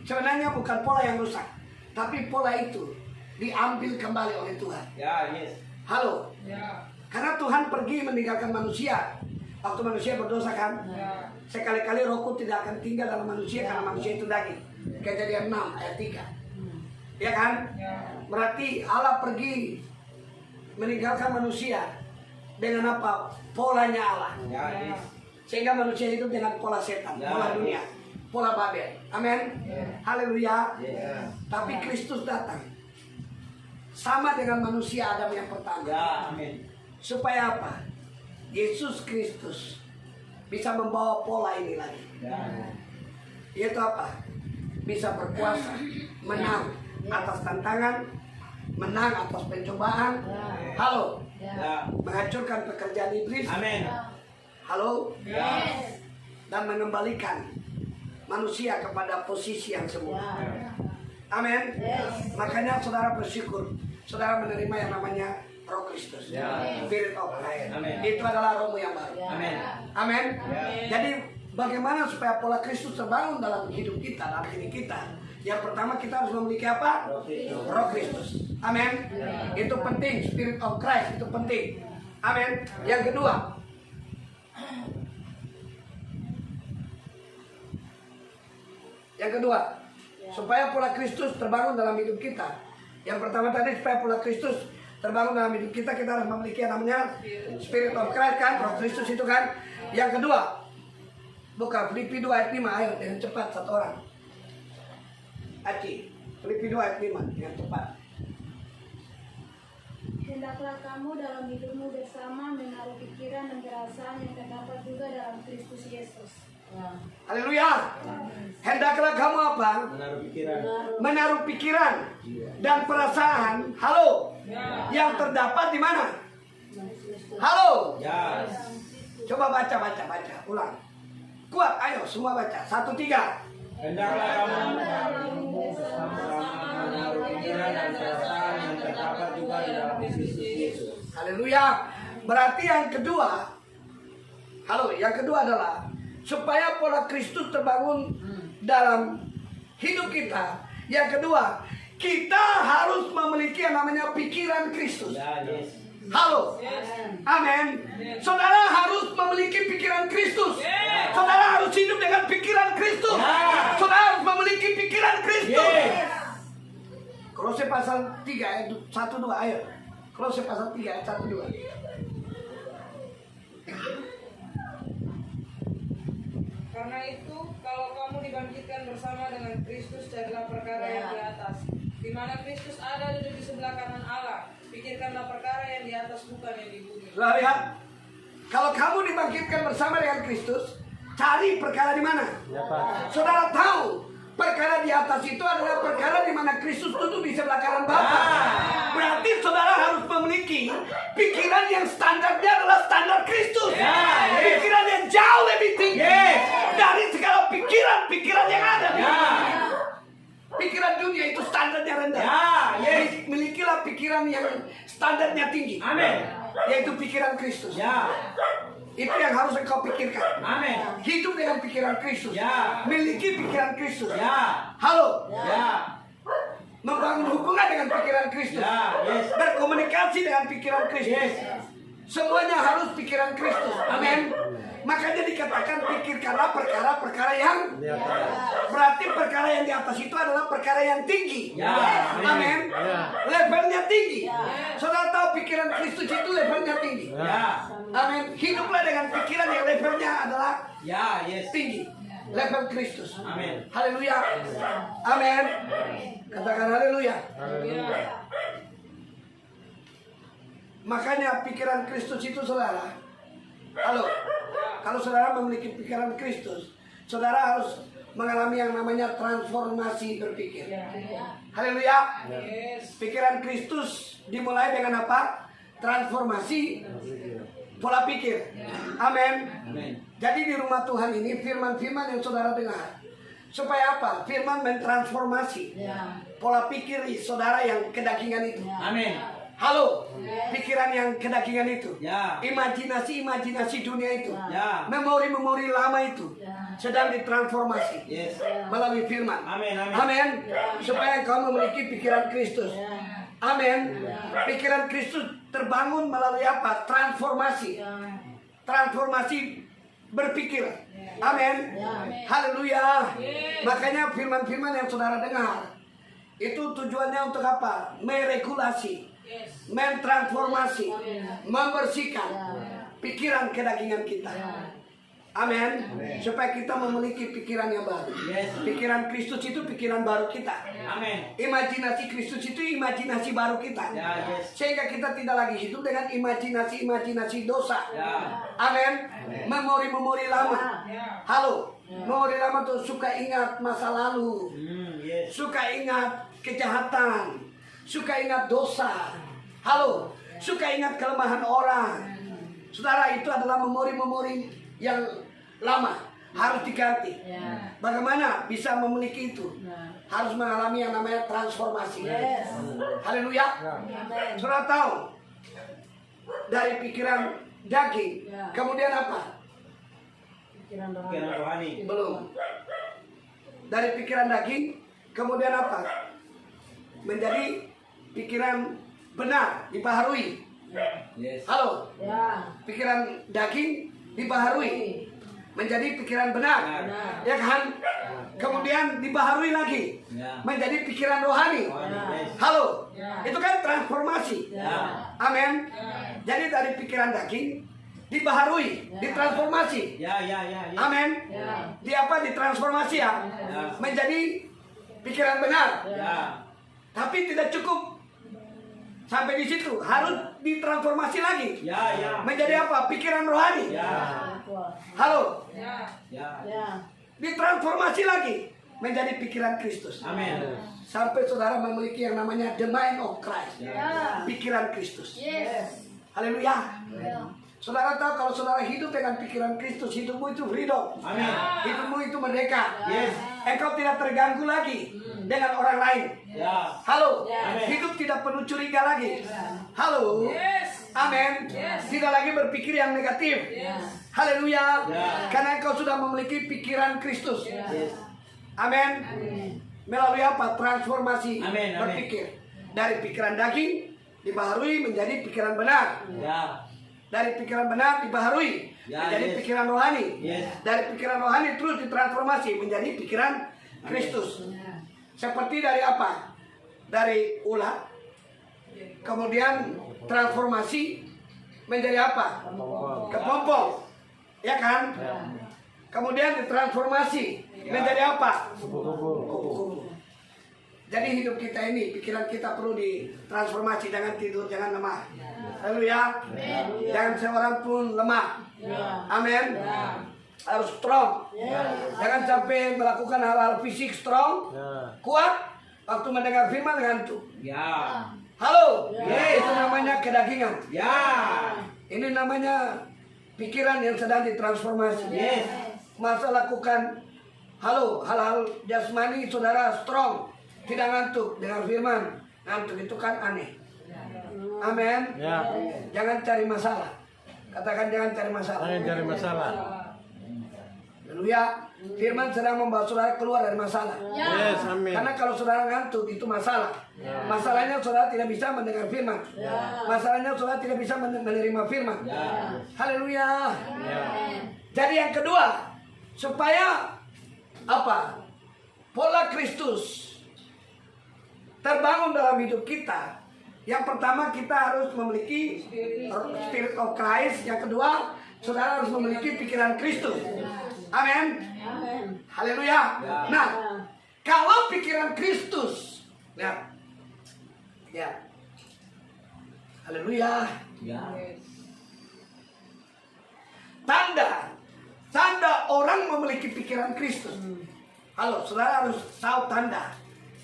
Speaker 4: Sebenarnya bukan pola yang rusak, tapi pola itu diambil kembali oleh Tuhan. Halo. Karena Tuhan pergi meninggalkan manusia. Waktu manusia berdosa kan, sekali-kali Rohku tidak akan tinggal dalam manusia karena manusia itu daging. Kejadian 6 ayat 3. Ya kan? Berarti Allah pergi meninggalkan manusia dengan apa? Polanya Allah. Sehingga manusia hidup dengan pola setan, pola dunia. pola Babel. Amin. Haleluya.
Speaker 5: Ya.
Speaker 4: Tapi Kristus datang sama dengan manusia Adam yang pertama.
Speaker 2: Ya, amin.
Speaker 4: Supaya apa? Yesus Kristus bisa membawa pola ini lagi.
Speaker 2: Ya.
Speaker 4: Yaitu apa? Bisa berkuasa, menang atas tantangan, menang atas pencobaan. Halo,
Speaker 2: Ya.
Speaker 4: menghancurkan pekerjaan iblis.
Speaker 2: Amin.
Speaker 4: Halo,
Speaker 2: Ya.
Speaker 4: dan mengembalikan manusia kepada posisi yang semula. Amin. Makanya saudara bersyukur, saudara menerima yang namanya Roh Kristus,
Speaker 2: Ya.
Speaker 4: Spirit of Christ.
Speaker 2: Amin.
Speaker 4: Itu adalah rohmu yang baru.
Speaker 2: Amin.
Speaker 4: Amin. Jadi bagaimana supaya pola Kristus terbangun dalam hidup kita, dalam diri kita? Yang pertama kita harus memiliki apa? Roh Kristus. Amin. Itu penting. Spirit of Christ itu penting. Amin. Yang kedua, supaya pola Kristus terbangun dalam hidup kita. Yang pertama tadi supaya pola Kristus terbangun dalam hidup kita, kita harus memiliki yang namanya Spirit of Christ kan, Roh Kristus itu kan. Yang kedua, buka Filipi 2 ayat 5, ayo dengan cepat satu orang. Aci, Filipi 2 ayat 5 dengan cepat.
Speaker 6: Hendaklah kamu dalam hidupmu bersama menaruh pikiran dan perasaan yang terdapat juga dalam Kristus Yesus.
Speaker 4: Haleluya. Hendaklah kamu apa?
Speaker 2: Menaruh pikiran.
Speaker 4: Menaruh pikiran dan perasaan, halo, yang terdapat di mana? Halo.
Speaker 2: Ya.
Speaker 4: Coba baca, ulang. Kuat, ayo semua baca. 1, 3.
Speaker 2: Hendaklah kamu sama-sama menaruh pikiran dan perasaan yang terdapat juga di dalam Kristus Yesus.
Speaker 4: Haleluya. Berarti yang kedua, halo, yang kedua adalah supaya pola Kristus terbangun dalam hidup kita. Yang kedua, kita harus memiliki yang namanya pikiran Kristus.
Speaker 2: Ya, yes.
Speaker 4: Halo. Amin. Saudara harus memiliki pikiran Kristus. Saudara harus hidup dengan pikiran Kristus. Saudara harus memiliki pikiran Kristus. Kolose pasal 3 ayat 1-2, ayo. Kolose pasal 3 ayat 1-2.
Speaker 3: Karena itu, kalau kamu dibangkitkan bersama dengan Kristus, carilah perkara yang di atas, di mana Kristus ada duduk di sebelah kanan Allah. Pikirkanlah perkara yang di atas, bukan yang di bumi.
Speaker 4: Saudara lihat, kalau kamu dibangkitkan bersama dengan Kristus, cari perkara di mana? Saudara tahu, perkara di atas itu adalah perkara di mana Kristus duduk di sebelah kanan Bapa. Berarti saudara harus memiliki pikiran yang standarnya adalah standar Kristus. Pikiran yang jauh lebih tinggi dari segala pikiran yang ada. Pikiran dunia itu standarnya rendah. Milikilah pikiran yang standarnya tinggi.
Speaker 2: Amin.
Speaker 4: Yaitu pikiran Kristus.
Speaker 2: Ya.
Speaker 4: Itu yang harus engkau pikirkan.
Speaker 2: Amin.
Speaker 4: Hidup dengan pikiran Kristus.
Speaker 2: Ya.
Speaker 4: Miliki pikiran Kristus.
Speaker 2: Ya.
Speaker 4: Halo.
Speaker 2: Ya.
Speaker 4: Membangun hubungan dengan pikiran Kristus.
Speaker 2: Ya, yes.
Speaker 4: Berkomunikasi dengan pikiran Kristus.
Speaker 2: Yes.
Speaker 4: Semuanya harus pikiran Kristus. Amin. Makanya dikatakan pikirkanlah perkara-perkara yang berarti perkara yang di atas itu adalah perkara yang tinggi.
Speaker 2: Ya.
Speaker 4: Amin. Levelnya tinggi. Saudara tahu pikiran Kristus itu levelnya tinggi.
Speaker 2: Ya.
Speaker 4: Amin. Hiduplah dengan pikiran yang levelnya adalah
Speaker 2: Ya, yes.
Speaker 4: tinggi. Level Kristus.
Speaker 2: Amin.
Speaker 4: Haleluya. Amin. Katakan haleluya. Makanya pikiran Kristus itu saudara. Halo. Kalau saudara memiliki pikiran Kristus, saudara harus mengalami yang namanya transformasi berpikir. Haleluya. Pikiran Kristus dimulai dengan apa? Transformasi pola pikir. Amin. Jadi di rumah Tuhan ini firman-firman yang saudara dengar, supaya apa? Firman mentransformasi pola pikir saudara yang kedagingan itu.
Speaker 2: Amin.
Speaker 4: Halo, pikiran yang kedagingan itu,
Speaker 2: Ya.
Speaker 4: imajinasi dunia itu,
Speaker 2: Ya.
Speaker 4: memori lama itu, sedang ditransformasi
Speaker 2: Yes.
Speaker 4: melalui firman.
Speaker 2: Amin, amin.
Speaker 4: Amin. Supaya kau memiliki pikiran Kristus. Amin. Pikiran Kristus terbangun melalui apa? Transformasi. Transformasi berpikir. Amin. Haleluya. Makanya firman-firman yang saudara dengar itu tujuannya untuk apa? Meregulasi, mentransformasi, membersihkan pikiran kedagingan kita. Amin. Supaya kita memiliki pikiran yang baru.
Speaker 2: Yes.
Speaker 4: Pikiran Kristus itu pikiran baru kita.
Speaker 2: Amin.
Speaker 4: Imajinasi Kristus itu imajinasi baru kita.
Speaker 2: Ya, yes.
Speaker 4: Sehingga kita tidak lagi hidup dengan imajinasi dosa.
Speaker 2: Ya.
Speaker 4: Amin. Memori-memori lama.
Speaker 3: Ya.
Speaker 4: Halo. Memori lama tuh suka ingat masa lalu.
Speaker 2: Yes.
Speaker 4: Suka ingat kejahatan. Suka ingat dosa. Halo. Suka ingat kelemahan orang. Saudara, itu adalah memori-memori yang lama, harus diganti. Bagaimana bisa memiliki itu? Harus mengalami yang namanya transformasi. Haleluya. Saudara tahu, dari pikiran daging, kemudian apa?
Speaker 1: Pikiran
Speaker 2: Pikiran rohani.
Speaker 4: Belum. Dari pikiran daging, kemudian apa? Menjadi pikiran benar, dibaharui.
Speaker 2: Yes.
Speaker 4: Halo.
Speaker 1: Ya.
Speaker 4: Pikiran daging dibaharui menjadi pikiran benar. Ya kan? Kemudian dibaharui lagi
Speaker 2: Ya.
Speaker 4: menjadi pikiran rohani.
Speaker 2: Yes.
Speaker 4: Halo.
Speaker 1: Ya.
Speaker 4: Itu kan transformasi.
Speaker 2: Ya.
Speaker 4: Amin. Jadi dari pikiran daging dibaharui, ditransformasi.
Speaker 2: Ya, ya, ya, ya.
Speaker 4: Amin.
Speaker 1: Ya.
Speaker 4: Di apa? Ditransformasi ya. Menjadi pikiran benar.
Speaker 2: Ya.
Speaker 4: Tapi tidak cukup sampai di situ, harus ditransformasi lagi.
Speaker 2: Ya, ya.
Speaker 4: Menjadi apa? Pikiran rohani.
Speaker 2: Ya.
Speaker 4: Halo.
Speaker 3: Ya.
Speaker 2: Ya.
Speaker 1: Ya.
Speaker 4: Ditransformasi lagi menjadi pikiran Kristus.
Speaker 2: Amin.
Speaker 4: Sampai saudara memiliki yang namanya the mind of Christ.
Speaker 2: Ya.
Speaker 4: Pikiran Kristus.
Speaker 6: Yes.
Speaker 4: Haleluya. Saudara tahu kalau saudara hidup dengan pikiran Kristus, hidupmu itu freedom.
Speaker 2: Amin.
Speaker 4: Hidupmu itu merdeka.
Speaker 2: Yes.
Speaker 4: Engkau tidak terganggu lagi dengan orang lain.
Speaker 2: Ya.
Speaker 4: Halo.
Speaker 2: Amin.
Speaker 4: Hidup tidak penuh curiga lagi. Halo.
Speaker 3: Yes.
Speaker 4: Amin.
Speaker 3: Yes.
Speaker 4: Tidak lagi berpikir yang negatif.
Speaker 3: Yes.
Speaker 4: Haleluya.
Speaker 2: Ya.
Speaker 4: Karena engkau sudah memiliki pikiran Kristus.
Speaker 2: Yes.
Speaker 4: Amin. Melalui apa? Transformasi
Speaker 2: Amin, amin.
Speaker 4: berpikir. Dari pikiran daging dibaharui menjadi pikiran benar.
Speaker 2: Ya.
Speaker 4: Dari pikiran benar dibaharui
Speaker 2: Ya,
Speaker 4: menjadi
Speaker 2: yes.
Speaker 4: pikiran rohani.
Speaker 2: Yes.
Speaker 4: Dari pikiran rohani terus ditransformasi menjadi pikiran Kristus. Seperti dari apa? Dari ulat. Kemudian transformasi menjadi apa? Kepompong. Ya kan? Kemudian ditransformasi menjadi apa? Kupu-kupu. Jadi hidup kita ini, pikiran kita perlu ditransformasi. Jangan tidur, jangan lemah. Haleluya. Jangan seorang pun lemah. Amin. Harus strong. Jangan sampai melakukan hal-hal fisik strong, kuat. Waktu mendengar firman ngantuk.
Speaker 2: Ya.
Speaker 4: Halo.
Speaker 2: Yes.
Speaker 4: Itu namanya kedagingan.
Speaker 2: Ya.
Speaker 4: Ini namanya pikiran yang sedang ditransformasi.
Speaker 2: Yes.
Speaker 4: Masa lakukan hal-hal jasmani saudara strong, tidak ngantuk dengan firman. Ngantuk itu kan aneh. Amin.
Speaker 7: Ya.
Speaker 4: Jangan cari masalah. Katakan jangan cari masalah.
Speaker 7: Jangan cari masalah.
Speaker 4: Haleluya. Firman sedang membawa saudara keluar dari masalah.
Speaker 7: Yes, amin.
Speaker 4: Karena kalau saudara ngantuk itu masalah. Masalahnya saudara tidak bisa mendengar firman. Masalahnya saudara tidak bisa menerima firman. Haleluya. Jadi yang kedua, supaya apa? Pola Kristus terbangun dalam hidup kita. Yang pertama kita harus memiliki Spirit of Christ. Yang kedua, saudara harus memiliki pikiran Kristus. Amin. Haleluya. Nah, kalau pikiran Kristus, lihat, ya, haleluya.
Speaker 2: Ya.
Speaker 4: Tanda orang memiliki pikiran Kristus. Halo, saudara harus tahu tanda.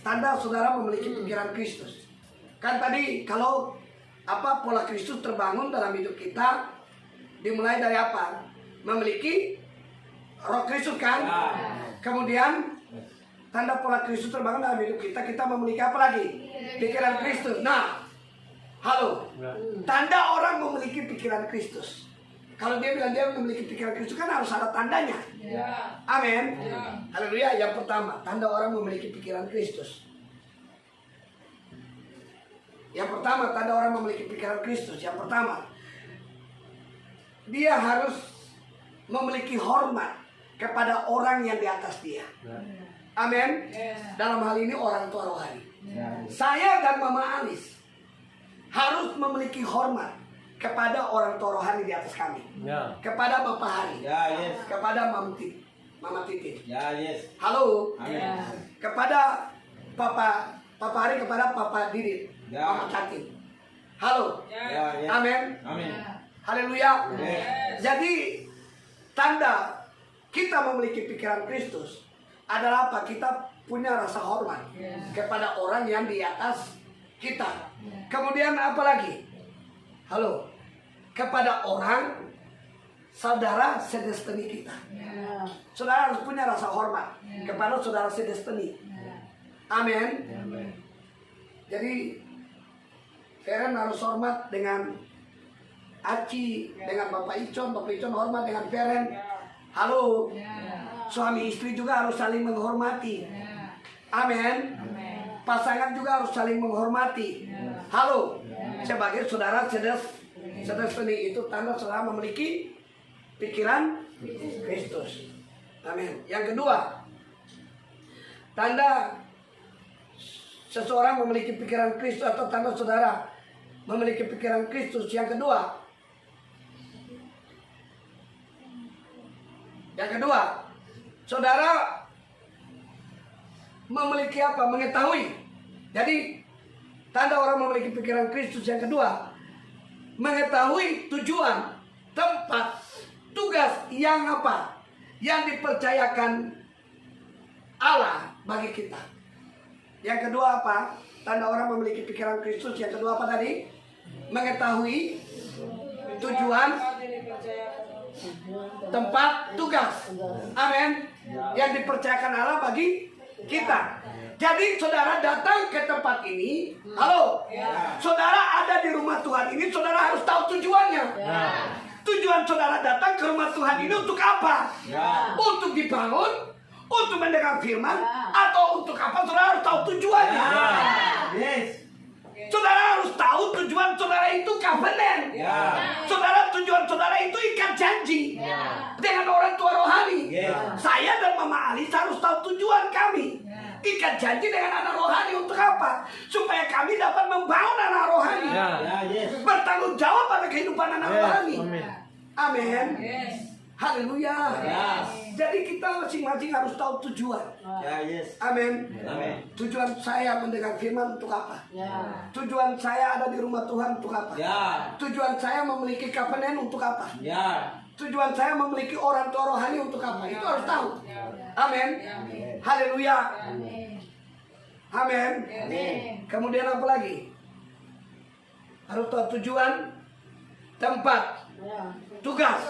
Speaker 4: Tanda saudara memiliki pikiran Kristus. Kan tadi kalau apa pola Kristus terbangun dalam hidup kita dimulai dari apa? Memiliki Roh Kristus kan? Kemudian tanda pola Kristus terbangun dalam hidup kita, kita memiliki apa lagi? Pikiran Kristus. Nah, halo. Tanda orang memiliki pikiran Kristus. Kalau dia bilang dia memiliki pikiran Kristus kan harus ada tandanya. Amin. Haleluya. Yang pertama, tanda orang memiliki pikiran Kristus. Yang pertama, tanda orang memiliki pikiran Kristus. Yang pertama, dia harus memiliki hormat kepada orang yang di atas dia. Amin. Dalam hal ini orang tua rohani. Saya dan Mama Alis harus memiliki hormat kepada orang tua rohani di atas kami.
Speaker 2: Ya.
Speaker 4: Kepada Bapak Hari.
Speaker 2: Ya, yes.
Speaker 4: Kepada Mama Titi.
Speaker 2: Ya, yes.
Speaker 4: Halo.
Speaker 2: Amin.
Speaker 4: Kepada Papa Hari, kepada Papa Didit.
Speaker 2: Ya.
Speaker 4: Mama Tati. Halo.
Speaker 2: Ya, yes.
Speaker 4: Amin.
Speaker 2: Amin.
Speaker 4: Haleluya.
Speaker 2: Yes.
Speaker 4: Jadi tanda kita memiliki pikiran Kristus adalah apa? Kita punya rasa hormat kepada orang yang di atas kita. Kemudian apa lagi? Halo. Kepada orang saudara sedestiny kita. Saudara harus punya rasa hormat kepada saudara sedestiny. Amin. Jadi Feren harus hormat dengan Aci, dengan Bapak Icon hormat dengan Feren. Halo. Suami istri juga harus saling menghormati. Amin. Pasangan juga harus saling menghormati. Halo. Sebagai saudara sedestiny itu tanda saudara memiliki pikiran Kristus. Amin. Yang kedua, tanda seseorang memiliki pikiran Kristus atau tanda saudara memiliki pikiran Kristus. Yang kedua, saudara memiliki apa? Mengetahui. Jadi tanda orang memiliki pikiran Kristus yang kedua, mengetahui tujuan, tempat, tugas yang apa? Yang dipercayakan Allah bagi kita. Yang kedua apa? Tanda orang memiliki pikiran Kristus. Yang kedua apa tadi? Mengetahui tujuan, tempat, tugas. Amin. Yang dipercayakan Allah bagi kita. Jadi saudara datang ke tempat ini. Halo. Saudara ada di rumah Tuhan ini. Saudara harus tahu tujuannya. Tujuan saudara datang ke rumah Tuhan ini untuk apa? Untuk dibangun, untuk mendengar firman, atau untuk apa? Saudara harus tahu tujuannya.
Speaker 2: Yes.
Speaker 4: Saudara harus tahu tujuan saudara itu covenant. Saudara tujuan saudara itu ikat janji dengan orang tua rohani. Saya dan Mama Alis harus tahu tujuan kami. Ikat janji dengan anak rohani untuk apa? Supaya kami dapat membangun anak rohani. Bertanggung jawab pada kehidupan anak rohani. Amin. Haleluya. Jadi kita masing-masing harus tahu tujuan. Amin. Tujuan saya mendengar firman untuk apa? Tujuan saya ada di rumah Tuhan untuk apa? Tujuan saya memiliki covenant untuk apa? Tujuan saya memiliki orang tua rohani untuk apa? Itu harus tahu. Amin. Haleluya. Amin. Kemudian apa lagi? Harus tahu tujuan, tempat, tugas.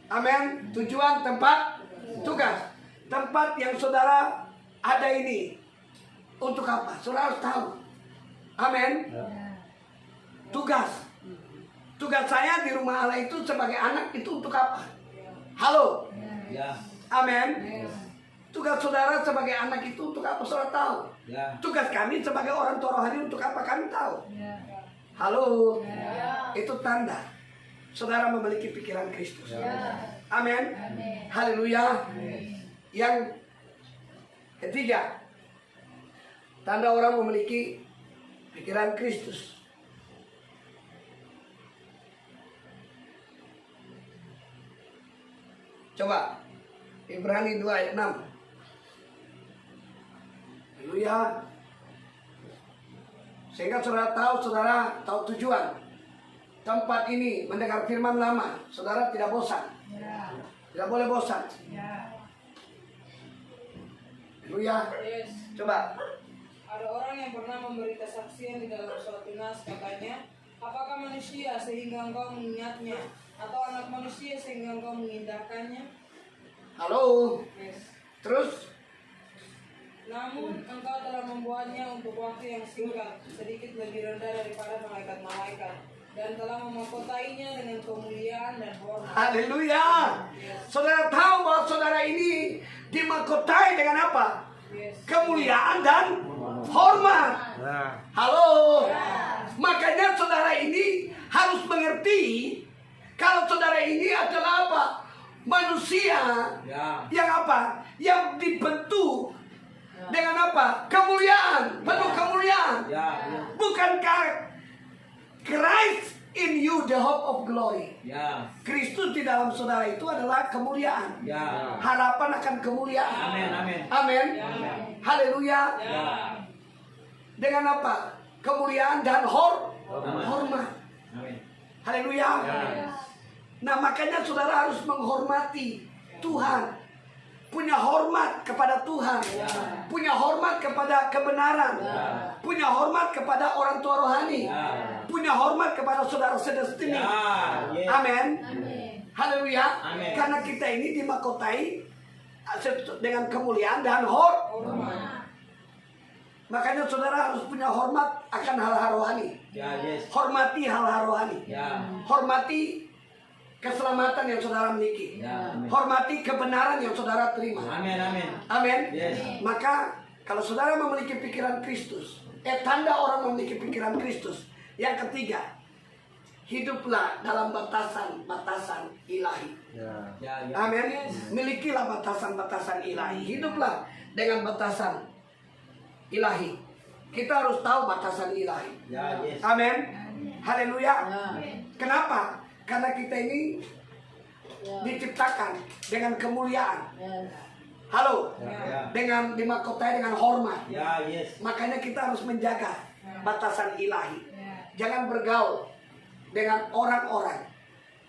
Speaker 4: Amin. Tujuan, tempat, tugas. Tempat yang saudara ada ini untuk apa? Saudara harus tahu. Amin. Tugas. Tugas saya di rumah Allah itu sebagai anak itu untuk apa? Halo. Amin. Tugas saudara sebagai anak itu untuk apa? Saudara tahu. Tugas kami sebagai orang tua rohani untuk apa? Kami tahu. Halo. Itu tanda saudara memiliki pikiran Kristus. Amin. Haleluya. Yang ketiga, tanda orang memiliki pikiran Kristus. Coba Ibrani 2 ayat 6. Haleluya. Sehingga saudara tahu tujuan tempat ini mendengar firman lama. Saudara tidak bosan. Tidak boleh bosan. Haleluya. Coba.
Speaker 3: Ada orang yang pernah memberi kesaksian di dalam suatu nas, katanya, apakah manusia sehingga engkau mengingatnya, atau anak manusia sehingga engkau mengindahkannya?
Speaker 4: Halo. Terus?
Speaker 3: Namun engkau telah membuatnya untuk waktu yang singkat, sedikit lebih rendah daripada malaikat-malaikat, dan telah memahkotainya dengan kemuliaan dan hormat.
Speaker 4: Haleluya. Saudara tahu bahwa saudara ini dimahkotai dengan apa? Kemuliaan dan hormat. Halo. Makanya saudara ini harus mengerti kalau saudara ini adalah apa? Manusia yang apa? Yang dibentuk dengan apa? Kemuliaan, penuh kemuliaan. Bukankah Christ In you the hope of glory.
Speaker 2: Ya.
Speaker 4: Kristus di dalam saudara itu adalah kemuliaan.
Speaker 2: Ya.
Speaker 4: Harapan akan kemuliaan.
Speaker 2: Amin, amin.
Speaker 4: Amin. Haleluya.
Speaker 2: Ya.
Speaker 4: Dengan apa? Kemuliaan dan hormat.
Speaker 2: Amin.
Speaker 4: Haleluya.
Speaker 2: Ya.
Speaker 4: Nah, makanya saudara harus menghormati Tuhan. Punya hormat kepada Tuhan. Punya hormat kepada kebenaran. Punya hormat kepada orang tua rohani. Punya hormat kepada saudara sedestiny.
Speaker 2: Yes.
Speaker 4: Amin.
Speaker 6: Amin.
Speaker 4: Haleluya.
Speaker 2: Amin.
Speaker 4: Karena kita ini dimahkotai dengan kemuliaan dan hormat. Makanya saudara harus punya hormat akan hal-hal rohani.
Speaker 2: Ya, yes.
Speaker 4: Hormati hal-hal rohani.
Speaker 2: Ya.
Speaker 4: Hormati keselamatan yang saudara miliki.
Speaker 2: Ya, amin.
Speaker 4: Hormati kebenaran yang saudara terima.
Speaker 2: Amin, amin.
Speaker 4: Amin.
Speaker 2: Yes.
Speaker 4: Maka kalau saudara memiliki pikiran Kristus, tanda orang memiliki pikiran Kristus. Yang ketiga, hiduplah dalam batasan-batasan ilahi.
Speaker 5: Ya.
Speaker 2: Ya, ya.
Speaker 4: Amin. Milikilah batasan-batasan ilahi. Hiduplah dengan batasan ilahi. Kita harus tahu batasan ilahi.
Speaker 2: Ya, yes.
Speaker 4: Amin. Haleluya.
Speaker 1: Ya.
Speaker 4: Kenapa? Karena kita ini diciptakan dengan kemuliaan.
Speaker 1: Ya.
Speaker 4: Halo.
Speaker 2: Ya.
Speaker 4: Dengan dimahkotai dengan hormat.
Speaker 2: Ya, yes.
Speaker 4: Makanya kita harus menjaga batasan ilahi. Jangan bergaul dengan orang-orang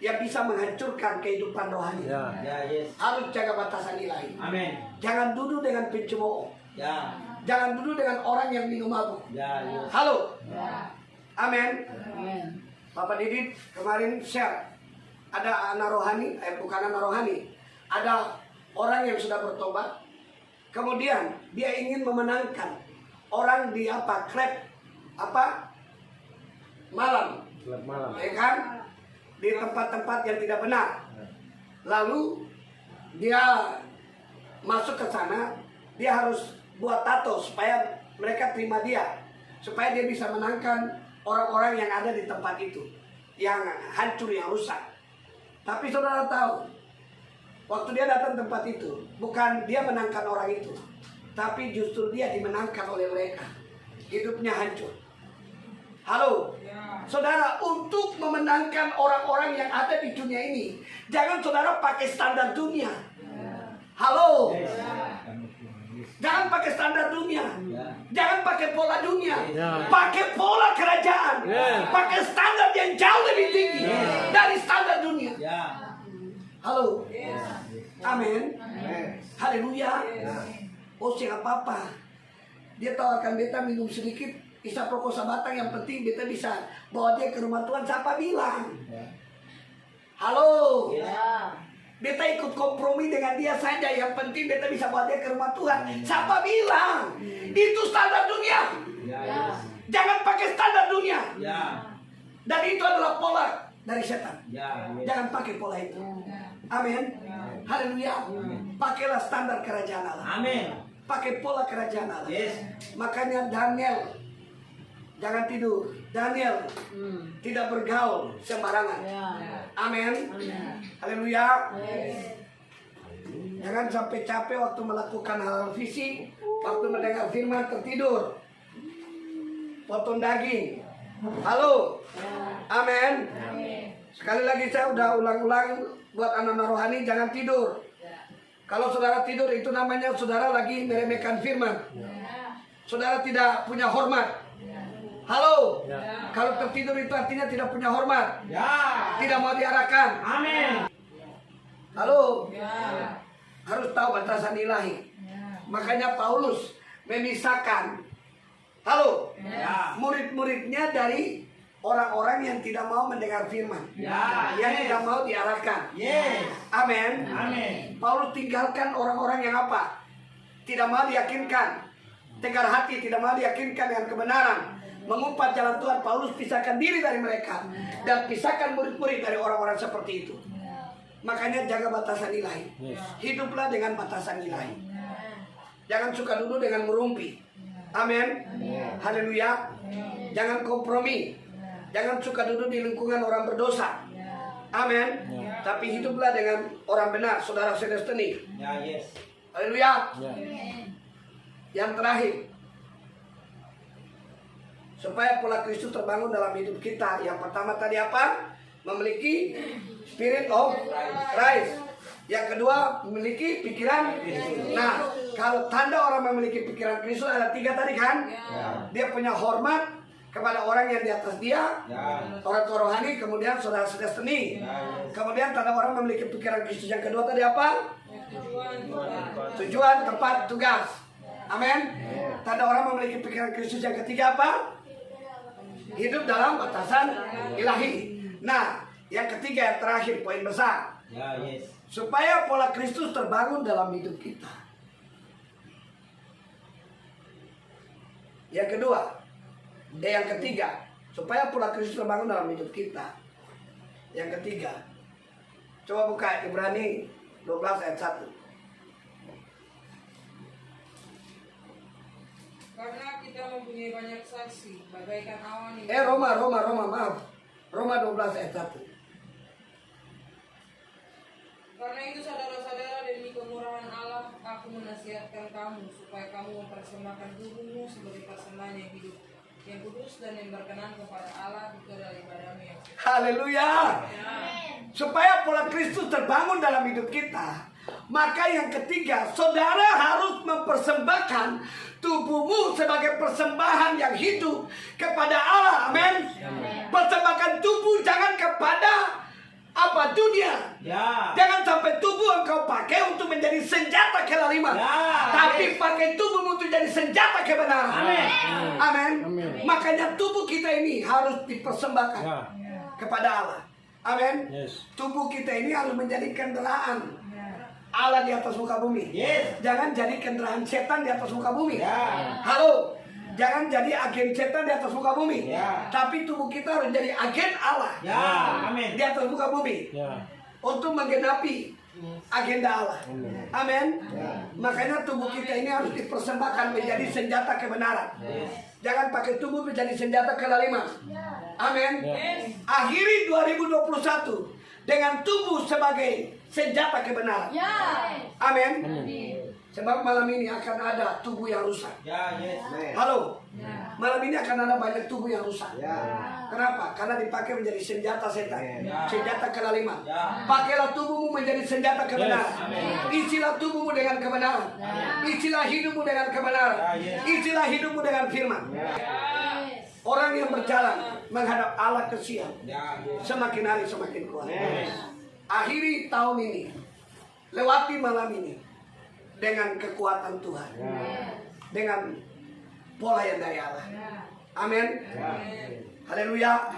Speaker 4: yang bisa menghancurkan kehidupan rohani.
Speaker 5: Ya.
Speaker 2: Ya, yes.
Speaker 4: Harus jaga batasan ilahi.
Speaker 2: Amin.
Speaker 4: Jangan duduk dengan pencemooh.
Speaker 2: Ya.
Speaker 4: Jangan duduk dengan orang yang minum mabuk.
Speaker 2: Ya, yes.
Speaker 4: Halo.
Speaker 1: Ya.
Speaker 4: Amin.
Speaker 1: Amin.
Speaker 4: Bapak Didit kemarin share. Ada anak rohani, bukan anak rohani. Ada orang yang sudah bertobat. Kemudian dia ingin memenangkan orang di klub malam.
Speaker 5: Selamat malam.
Speaker 4: Ya kan? Di tempat-tempat yang tidak benar. Lalu dia masuk ke sana, dia harus buat tato supaya mereka terima dia, supaya dia bisa menangkan orang-orang yang ada di tempat itu, yang hancur, yang rusak. Tapi saudara tahu, waktu dia datang tempat itu, bukan dia menangkan orang itu, tapi justru dia dimenangkan oleh mereka. Hidupnya hancur. Halo, saudara, untuk memenangkan orang-orang yang ada di dunia ini, jangan saudara pakai standar dunia. Halo, jangan pakai standar dunia. Jangan pakai pola dunia. Pakai pola kerajaan. Pakai standar yang jauh lebih tinggi dari standar dunia.
Speaker 2: Ya.
Speaker 4: Halo, amin.
Speaker 5: Amin.
Speaker 4: Haleluya. Oh, siapa apa? Dia tawarkan beta minum sedikit, isap rokok sabatang, yang penting beta bisa bawa dia ke rumah Tuhan. Siapa bilang? Halo.
Speaker 1: Ya.
Speaker 4: Beta ikut kompromi dengan dia saja, yang penting beta bisa bawa dia ke rumah Tuhan. Siapa bilang? Itu standar dunia.
Speaker 2: Ya,
Speaker 1: Ya.
Speaker 2: yes.
Speaker 4: Jangan pakai standar dunia.
Speaker 2: Ya.
Speaker 4: Dan itu adalah pola dari setan.
Speaker 2: Ya, yes.
Speaker 4: Jangan pakai pola itu. Amin. Haleluya. Pakailah standar kerajaan Allah.
Speaker 2: Amin.
Speaker 4: Pakai pola kerajaan Allah.
Speaker 2: Yes.
Speaker 4: Makanya Daniel jangan tidur. Daniel tidak bergaul sembarangan.
Speaker 1: Ya.
Speaker 4: Amin.
Speaker 1: Amin.
Speaker 4: Haleluya.
Speaker 1: Yes.
Speaker 4: Jangan sampai capek waktu melakukan hal fisik, waktu mendengar firman tertidur, potong daging. Halo. Amin. Sekali lagi saya udah ulang-ulang buat anak-anak rohani, jangan tidur. Kalau saudara tidur itu namanya saudara lagi meremehkan firman. Saudara tidak punya hormat. Halo. Kalau tertidur itu artinya tidak punya hormat.
Speaker 2: Ya.
Speaker 4: Tidak mau diarahkan.
Speaker 2: Amin.
Speaker 4: Halo. Harus tahu batasan ilahi. Makanya Paulus memisahkan, halo, murid-muridnya dari orang-orang yang tidak mau mendengar firman,
Speaker 2: Ya,
Speaker 4: yang
Speaker 2: yes.
Speaker 4: tidak mau diarahkan.
Speaker 2: Yes.
Speaker 4: Amin.
Speaker 2: Amin.
Speaker 4: Paulus tinggalkan orang-orang yang apa? Tidak mau diyakinkan, tegar hati, tidak mau diyakinkan dengan kebenaran, mengumpat jalan Tuhan. Paulus pisahkan diri dari mereka dan pisahkan murid-murid dari orang-orang seperti itu. Makanya jaga batasan ilahi. Hiduplah dengan batasan ilahi. Jangan suka duduk dengan merumpi. Amin. Haleluya. Jangan kompromi. Jangan suka duduk di lingkungan orang berdosa. Amin. Tapi hiduplah dengan orang benar, saudara sedestiny.
Speaker 2: Ya, yes.
Speaker 4: Haleluya. Yang terakhir, supaya pola Kristus terbangun dalam hidup kita. Yang pertama tadi apa? Memiliki spirit of Christ. Yang kedua, memiliki pikiran Kristus. Nah, kalau tanda orang memiliki pikiran Kristus ada 3 tadi kan? Dia punya hormat kepada orang yang di atas dia, orang rohani, kemudian saudara-saudara seni. Kemudian tanda orang memiliki pikiran Kristus. Yang kedua tadi apa? Tujuan, tempat, tugas. Amin. Tanda orang memiliki pikiran Kristus. Yang ketiga apa? Hidup dalam batasan ilahi. Nah, yang ketiga, yang terakhir, poin besar. Supaya pola Kristus terbangun dalam hidup kita. Yang kedua, yang ketiga, supaya pola Kristus terbangun dalam hidup kita. Yang ketiga, coba buka Ibrani 12 ayat 1.
Speaker 3: Karena kita mempunyai banyak saksi, bagaikan awan yang
Speaker 4: Roma 12 ayat 1.
Speaker 3: Karena itu saudara-saudara, demi kemurahan Allah, aku menasihatkan kamu supaya kamu mempersembahkan tubuhmu sebagai persembahan yang hidup, yang kudus dan yang berkenan kepada Allah, itu adalah ibadahmu yang suci.
Speaker 4: Haleluya. Supaya pola Kristus terbangun dalam hidup kita, maka yang ketiga, saudara harus mempersembahkan tubuhmu sebagai persembahan yang hidup kepada Allah. Amin. Persembahkan tubuh jangan kepada dunia. Jangan sampai tubuh engkau pakai untuk menjadi senjata kelaliman. Tapi pakai tubuhmu untuk jadi senjata kebenaran. Amin. Makanya tubuh kita ini harus dipersembahkan kepada Allah. Amin. Tubuh kita ini harus menjadi kendaraan Allah di atas muka bumi. Jangan jadi kendaraan setan di atas muka bumi. Halo. Jangan jadi agen setan di atas muka bumi. Tapi tubuh kita harus jadi agen Allah di atas muka bumi. Untuk menggenapi agenda Allah. Amin. Makanya tubuh kita ini harus dipersembahkan menjadi senjata kebenaran. Jangan pakai tubuh menjadi senjata kelaliman. Amin. Akhiri 2021 dengan tubuh sebagai senjata kebenaran. Amin. Sebab malam ini akan ada tubuh yang rusak. Halo. Malam ini akan ada banyak tubuh yang rusak. Kenapa? Karena dipakai menjadi senjata setan, senjata kelaliman. Pakailah tubuhmu menjadi senjata kebenaran. Isilah tubuhmu dengan kebenaran. Isilah hidupmu dengan kebenaran. Isilah hidupmu dengan firman. Orang yang berjalan menghadap Allah ke Sion, semakin hari semakin kuat. Akhiri tahun ini, lewati malam ini dengan kekuatan Tuhan, dengan pola yang dari Allah. Amin. Haleluya.